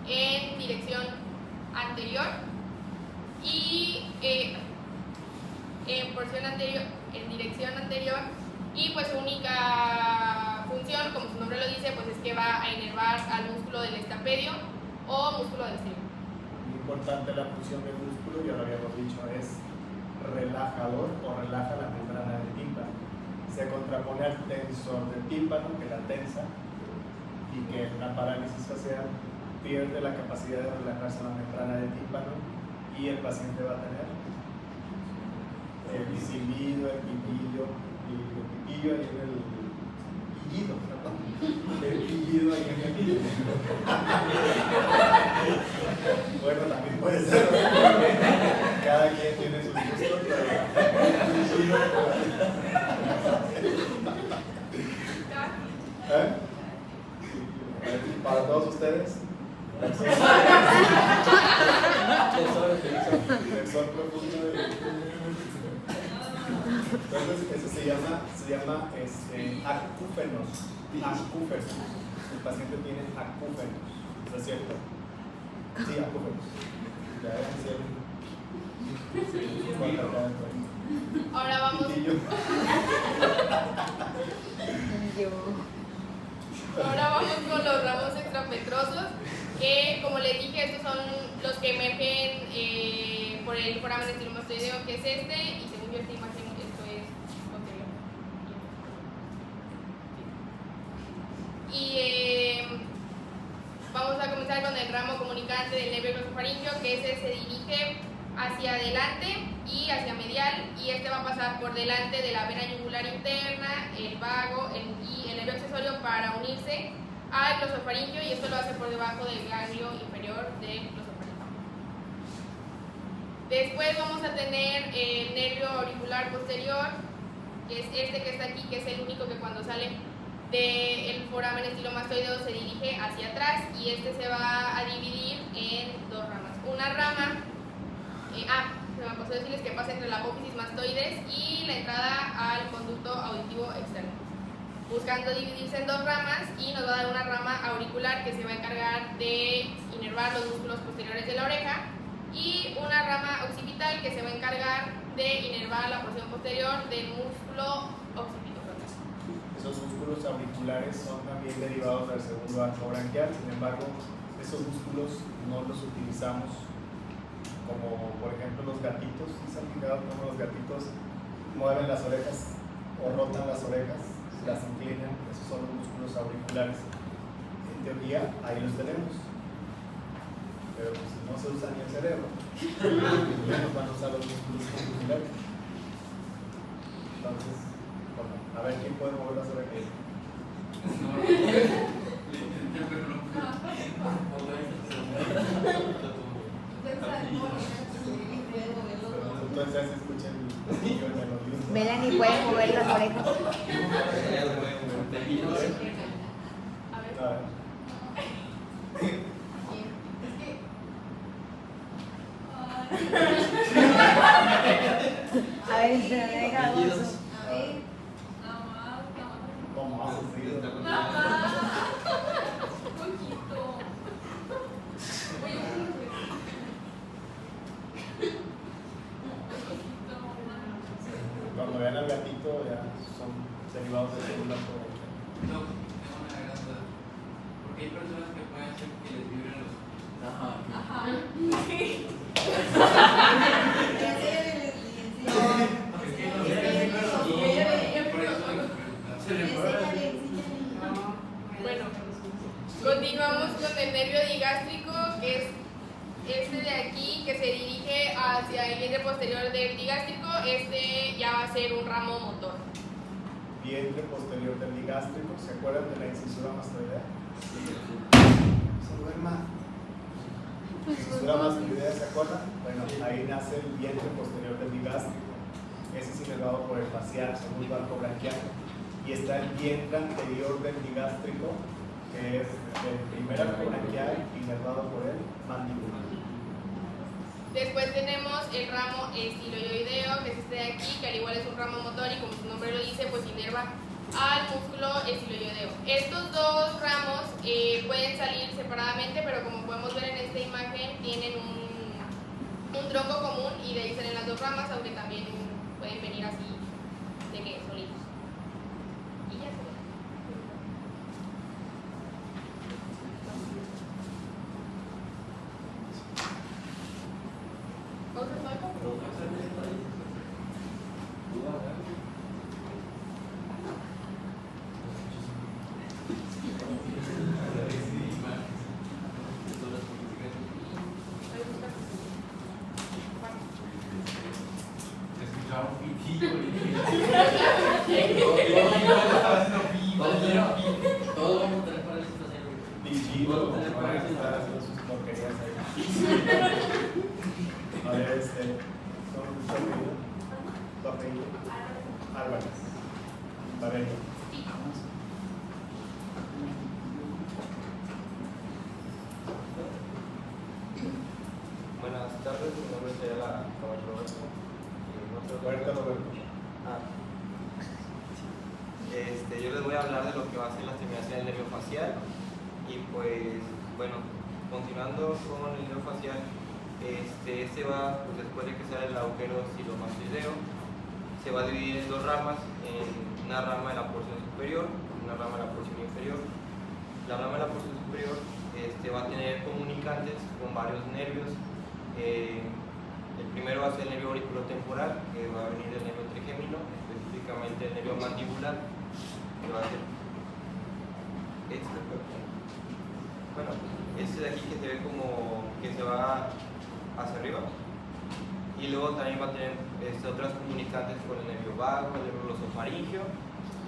en dirección anterior y en dirección anterior, y pues su única función, como su nombre lo dice, pues es que va a inervar al músculo del estapedio o músculo del estribo. Muy importante la función del músculo, ya lo habíamos dicho, es relajador o relaja la membrana del tímpano. Se contrapone al tensor del tímpano, que la tensa, y que la parálisis facial pierde la capacidad de relajarse la membrana del tímpano, y el paciente va a tener el silbido, el pitillo, y el pitillo ahí en el pillido, perdón. El pillido ahí en el pillido. Bueno, también puede ser, ¿no? Cada quien tiene sus gustos, pero para todos ustedes, flexor profundo. Entonces, eso se llama acúfenos. El paciente tiene acúfenos. ¿No es cierto? Sí, acúfenos. Ahora vamos. Ahora vamos con los ramos extrapetrosos, que como les dije, estos son los que emergen por el foramen estilomastoideo, que es este, y según yo esta imagen, esto es posterior. Y vamos a comenzar con el ramo comunicante del nervio glosofaringeo, que ese se dirige hacia adelante y hacia medial, y este va a pasar por delante de la vena yugular interna, el vago y el nervio accesorio para unirse al glosofaringeo, y esto lo hace por debajo del ganglio inferior del glosofaringeo. Después vamos a tener el nervio auricular posterior, que es este que está aquí, que es el único que cuando sale del foramen estilomastoideo se dirige hacia atrás, y este se va a dividir en dos ramas. Una rama, se me pasó decirles que pasa entre la apófisis mastoides y la entrada al conducto auditivo externo, buscando dividirse en dos ramas, y nos va a dar una rama auricular que se va a encargar de inervar los músculos posteriores de la oreja, y una rama occipital que se va a encargar de inervar la porción posterior del músculo occipitofrontal. Esos músculos auriculares son también derivados del segundo arco branquial, sin embargo, esos músculos no los utilizamos como, por ejemplo, los gatitos. ¿Se han fijado cómo los gatitos mueven las orejas o rotan las orejas, las inclinan? Esos son los músculos auriculares. En teoría, ahí los tenemos. Pero pues, si no se usa ni el cerebro, menos van a usar los músculos auriculares. Entonces, bueno, a ver quién puede mover las orejas. Entonces, escuchen el Melanie puede mover las orejas. A ver. A ver, se me deja gozo. ¿Cómo haces? se dirige hacia el vientre posterior del digástrico, este ya va a ser un ramo motor. Vientre posterior del digástrico, ¿se acuerdan de la incisura mastoidea? Se duerma. Incisura mastoidea, ¿se acuerdan? Bueno, ahí nace el vientre posterior del digástrico. Ese es inervado por el facial, según el arco branquial. Y está el vientre anterior del digástrico, que es el primer arco branquial inervado por el mandíbula. Después tenemos el ramo estiloideo, que es este de aquí, que al igual es un ramo motor y como su nombre lo dice, pues inerva al músculo estiloideo. Estos dos ramos pueden salir separadamente, pero como podemos ver en esta imagen, tienen un tronco común y de ahí salen las dos ramas, aunque también pueden venir así de que solitos. Y ya se ve. ¿Otro nuevo? Escuchaba un pitillo y estaba haciendo pi. Todos vamos a tener parálisis facial. Digilo, van a estar haciendo sus porquerías ahí. A ver, tu apellido. Álvarez. Parejo. Buenas tardes, mi nombre es Ayala Caballo Roberto. Roberto. Yo les voy a hablar de lo que va a ser la estimulación del nervio facial. Y pues, bueno, continuando con el nervio facial, va, pues después de que sale el agujero silomastoideo, se va a dividir en dos ramas, en una rama de la porción superior y una rama de la porción inferior. La rama de la porción superior va a tener comunicantes con varios nervios. El primero va a ser el nervio auriculotemporal, que va a venir del nervio trigémino, específicamente el nervio mandibular, que va a ser este de aquí que se ve como que se va hacia arriba. Y luego también va a tener otras comunicantes con el nervio vago, el nervio glosofaringeo,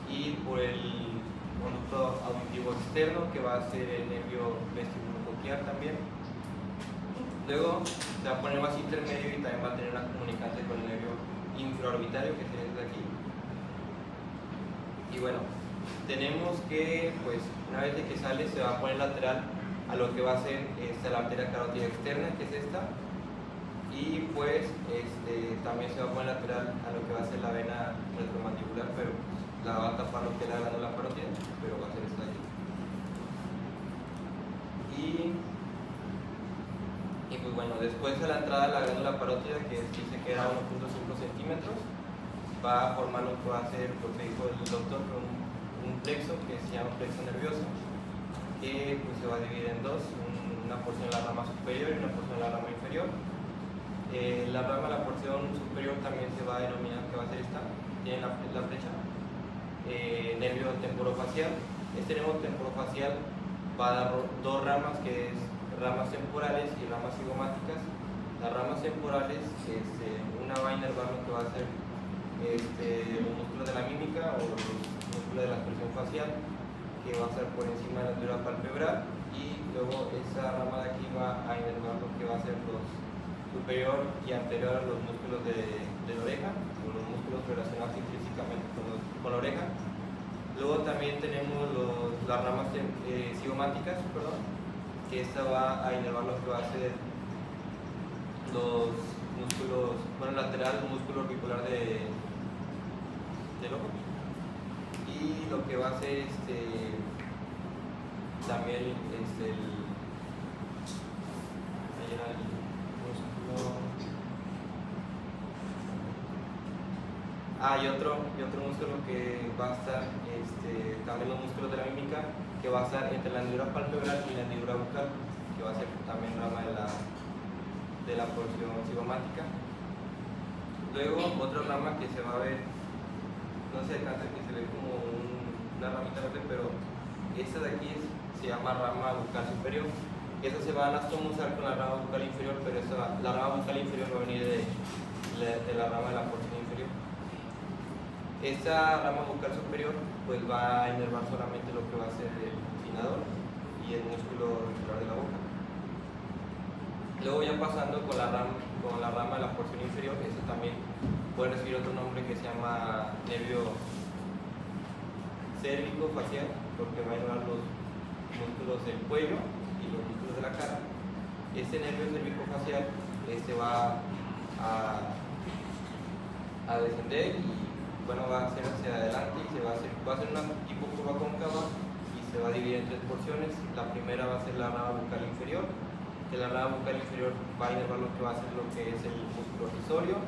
y por el conducto auditivo externo, que va a ser el nervio vestibulocochlear también. Luego se va a poner más intermedio y también va a tener una comunicante con el nervio infraorbitario, que sería desde aquí. Y bueno, tenemos que, pues, una vez de que sale, se va a poner lateral a lo que va a ser la arteria carótida externa, que es esta. Y pues también se va a poner lateral a lo que va a ser la vena retromandibular, pero la va a tapar lo que es la glándula parótida, pero va a ser esta aquí. Y pues bueno, después de la entrada de la glándula parótida, que dice que era 1.5 centímetros, va a formar lo que va a ser, lo que dijo el doctor, un plexo que se llama plexo nervioso, que pues, se va a dividir en dos, una porción de la rama superior y una porción de la rama inferior. La rama de la porción superior también se va a denominar, que va a ser esta, tiene la flecha, nervio temporofacial. Este nervio temporofacial va a dar dos ramas, que es ramas temporales y ramas cigomáticas. Las ramas temporales, una va a inervar lo que va a ser los músculos de la mímica o los músculos de la expresión facial, que va a estar por encima de la altura palpebral, y luego esa rama de aquí va a inervar lo que va a ser los superior y anterior a los músculos de la oreja, o los músculos relacionados intrínsecamente con la oreja. Luego también tenemos las ramas cigomáticas, que esta va a inervar lo que va a ser los músculos, lateral, el músculo orbicular del ojo. Y lo que va a ser también el músculo. Y otro músculo que va a estar, también los músculos de la mímica, que va a estar entre la hendidura palpebral y la hendidura bucal, que va a ser también rama de la porción cigomática. Luego otra rama que se va a ver, no se alcanza, que se ve como una ramita verde, pero esta de aquí se llama rama bucal superior. Esas se van a estomuzar con la rama bucal inferior, pero la rama bucal inferior va a venir de la rama de la porción inferior. Esta rama bucal superior pues va a inervar solamente lo que va a ser el bucinador y el músculo auricular de la boca. Luego ya pasando con la rama de la porción inferior, ese también puede recibir otro nombre que se llama nervio cérvico facial, porque va a inervar los músculos del cuello y los músculos de la cara. Este nervio cérvico facial va a descender y bueno, va a ser hacia adelante y va a ser una tipo curva cóncava y se va a dividir en tres porciones. La primera va a ser la rama bucal inferior, que la rama bucal inferior va a inervar lo que va a ser lo que es el músculo risorio,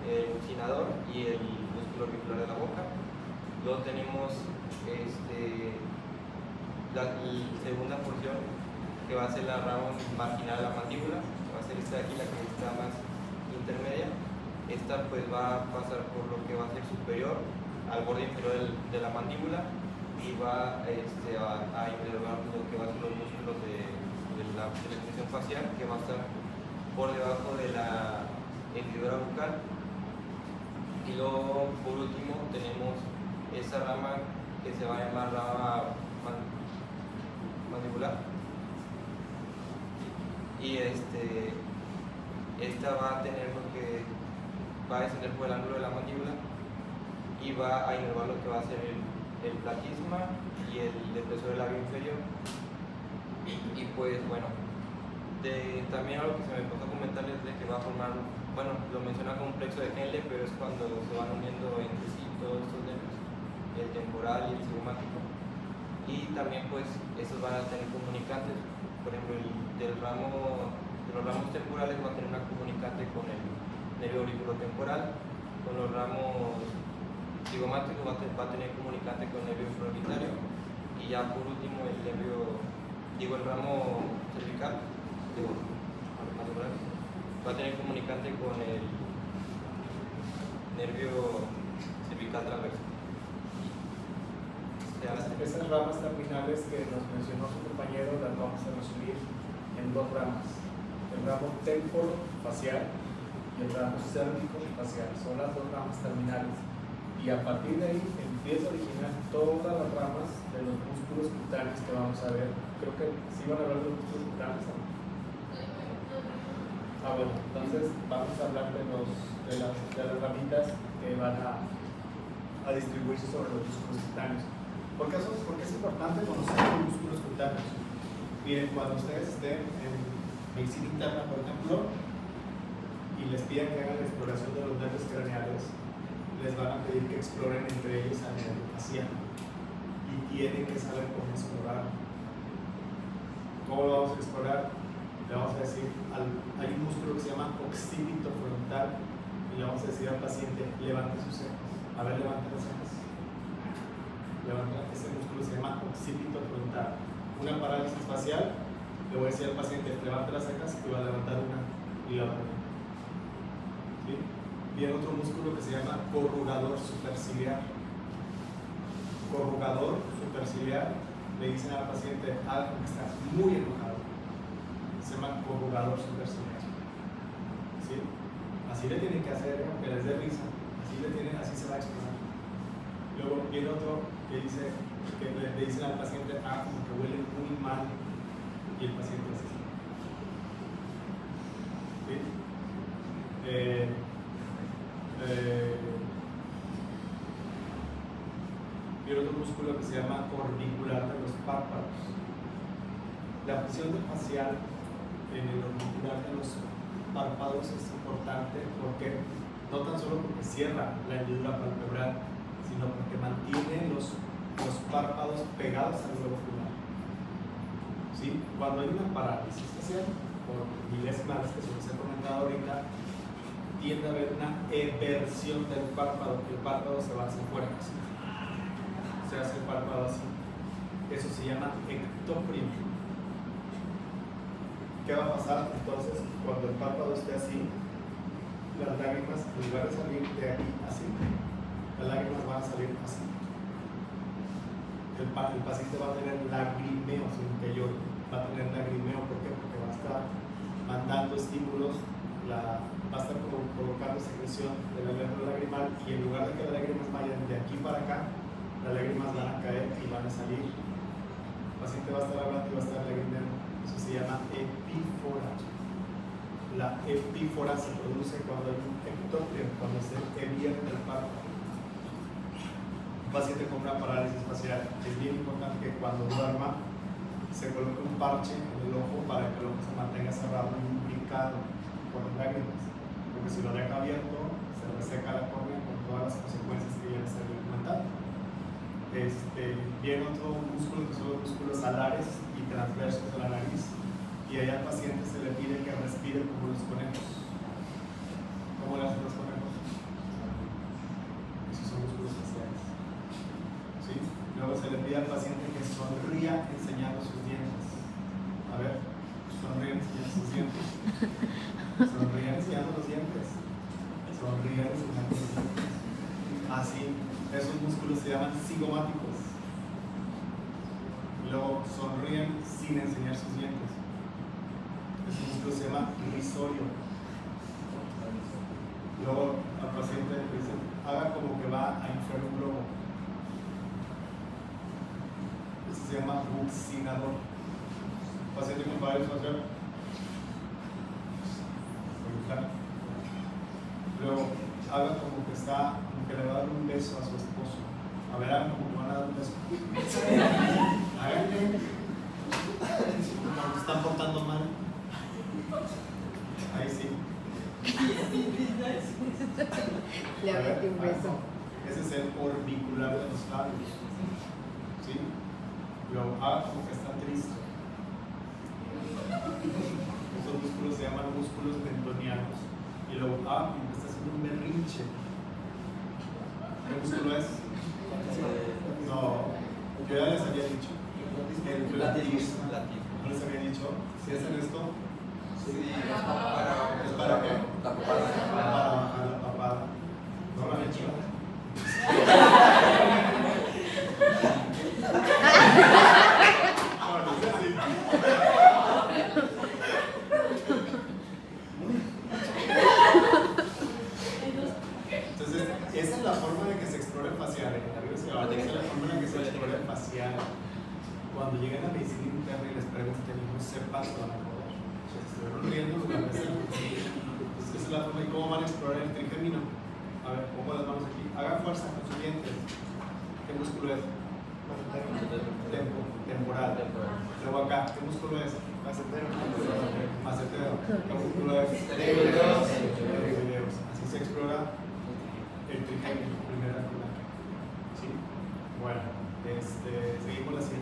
el bucinador y el músculo auricular de la boca. Luego tenemos la segunda porción, que va a ser la rama marginal de la mandíbula, que va a ser esta de aquí, la que está más intermedia. Esta pues va a pasar por lo que va a ser superior al borde inferior de la mandíbula y va a inervar lo que va a ser los músculos de la expresión facial, que va a estar por debajo de la hendidura bucal. Y luego por último tenemos esa rama que se va a llamar rama mandibular, y esta va a tener lo que va a descender por el ángulo de la mandíbula y va a inervar lo que va a ser el platisma y el depresor del labio inferior. Y pues bueno, también algo que se me pasó a comentarles de que va a formar, bueno, lo menciona como un plexo de Henle, pero es cuando se van uniendo entre sí todos estos nervios, el temporal y el cigomático. Y también pues estos van a tener comunicantes, por ejemplo de los ramos temporales va a tener una comunicante con el nervio auriculotemporal, con los ramos cigomáticos va a tener comunicante con el nervio infraorbitario, y ya por último el ramo cervical va a tener comunicante con el nervio cervical transverso. Esas ramas terminales que nos mencionó su compañero las vamos a resumir en dos ramas: el ramo temporofacial y el ramo cérvico-facial. Son las dos ramas terminales, y a partir de ahí empieza a originar todas las ramas de los músculos cutáneos que vamos a ver. Creo que sí van a hablar de los músculos cutáneos, ¿no? Bueno, entonces vamos a hablar de las ramitas que van a distribuirse sobre los músculos cutáneos. ¿Por qué es importante conocer los músculos cutáneos? Miren, cuando ustedes estén en medicina interna, por ejemplo, y les pidan que hagan la exploración de los nervios craneales, les van a pedir que exploren entre ellos al nervio facial, y tienen que saber cómo explorar. ¿Cómo lo vamos a explorar? Le vamos a decir, hay un músculo que se llama occipito frontal, y le vamos a decir al paciente, levante sus cejas. A ver, levante las cejas. Ese músculo se llama occipito frontal. Una parálisis facial, le voy a decir al paciente, levante las cejas, y va a levantar una y la otra. ¿Sí? Viene otro músculo que se llama corrugador superciliar. Corrugador superciliar, le dicen al paciente algo que está muy enojado. Se llama corrugador superciliar. ¿Sí? Así le tienen que hacer, que les dé risa. Así se va a expresar. Luego viene otro que le dicen al paciente, como que huele muy mal, y el paciente hace así. ¿Sí? Y otro músculo que se llama orbicular de los párpados. La función del facial en el orbicular de los párpados es importante porque no tan solo porque cierra la hendidura palpebral, sino porque mantiene los párpados pegados al globo ocular. ¿Sí? Cuando hay una parálisis facial, por milésima vez que se les he comentado ahorita, tiende a haber una eversión del párpado, que el párpado se va hacia afuera, así. Se hace el párpado así. Eso se llama ectoprimia. ¿Qué va a pasar entonces cuando el párpado esté así? Las lágrimas, en lugar de salir de aquí así, las lágrimas van a salir así. El paciente va a tener lagrimeo sin que llore. va a tener lagrimeo. ¿Por qué? Porque va a estar mandando estímulos, va a estar provocando secreción de la glándula lagrimal, y en lugar de que las lágrimas vayan de aquí para acá, las lágrimas van a caer y van a salir. El paciente va a estar hablando y va a estar lagrimeando. Eso se llama epífora. La epífora se produce cuando hay un ectopio, cuando se evierte el párpado. Un paciente con una parálisis facial, es bien importante que cuando duerma se coloque un parche en el ojo para que el ojo se mantenga cerrado y lubricado por las lágrimas, porque si lo deja abierto se reseca la córnea con todas las consecuencias que ya les había comentado. Viene otro músculo que son los músculos alares y transversos de la nariz, y ahí al paciente se le pide que respire como los conejos. ¿Cómo le hacen los conejos? Esos son músculos faciales. ¿Sí? Luego se le pide al paciente que sonría enseñando sus dientes. A ver, sonríe enseñando sus dientes. Sonríe enseñando los dientes. Sonríe enseñando los dientes. Así, esos músculos se llaman cigomáticos. Luego sonríen sin enseñar sus dientes. Ese músculo se llama risorio. Luego al paciente le dicen, haga como que va a inflar un globo. Eso se llama buccinador. Paciente con parálisis facial. Luego haga como que le va a dar un beso a su esposo. A ver, hagan como que van a dar un beso. Háganle. Como que están portando mal. Ahí sí. Le metí un beso. Ese es el orbicular de los labios. ¿Sí? Luego haga como que está triste. Esos músculos se llaman músculos mentonianos. Y luego como que está haciendo un berrinche. ¿Qué músculo es? No, yo ya les había dicho. El platismo. ¿No les había dicho? Si hacen esto, Sí, ¿es para qué? la papada. Para bajar la papada. No lo han hecho. No, no es así. Entonces, esa es la forma de que se explore el facial. Esa es la forma en la que se explore el facial. Cuando lleguen a medicina interna y les pregunten y no sepan, se van a acordar. Se estuvieron riendo durante esa. Esa es la forma de cómo van a explorar el trigémino. A ver, pongo las manos aquí. Hagan fuerza con sus dientes. ¿Qué músculo es? Temporal. Luego acá, ¿qué músculo es? Macetero. ¿Qué músculo es? Dedos. Así se explora el trigémino, primera columna. ¿Sí? Bueno, seguimos la siguiente.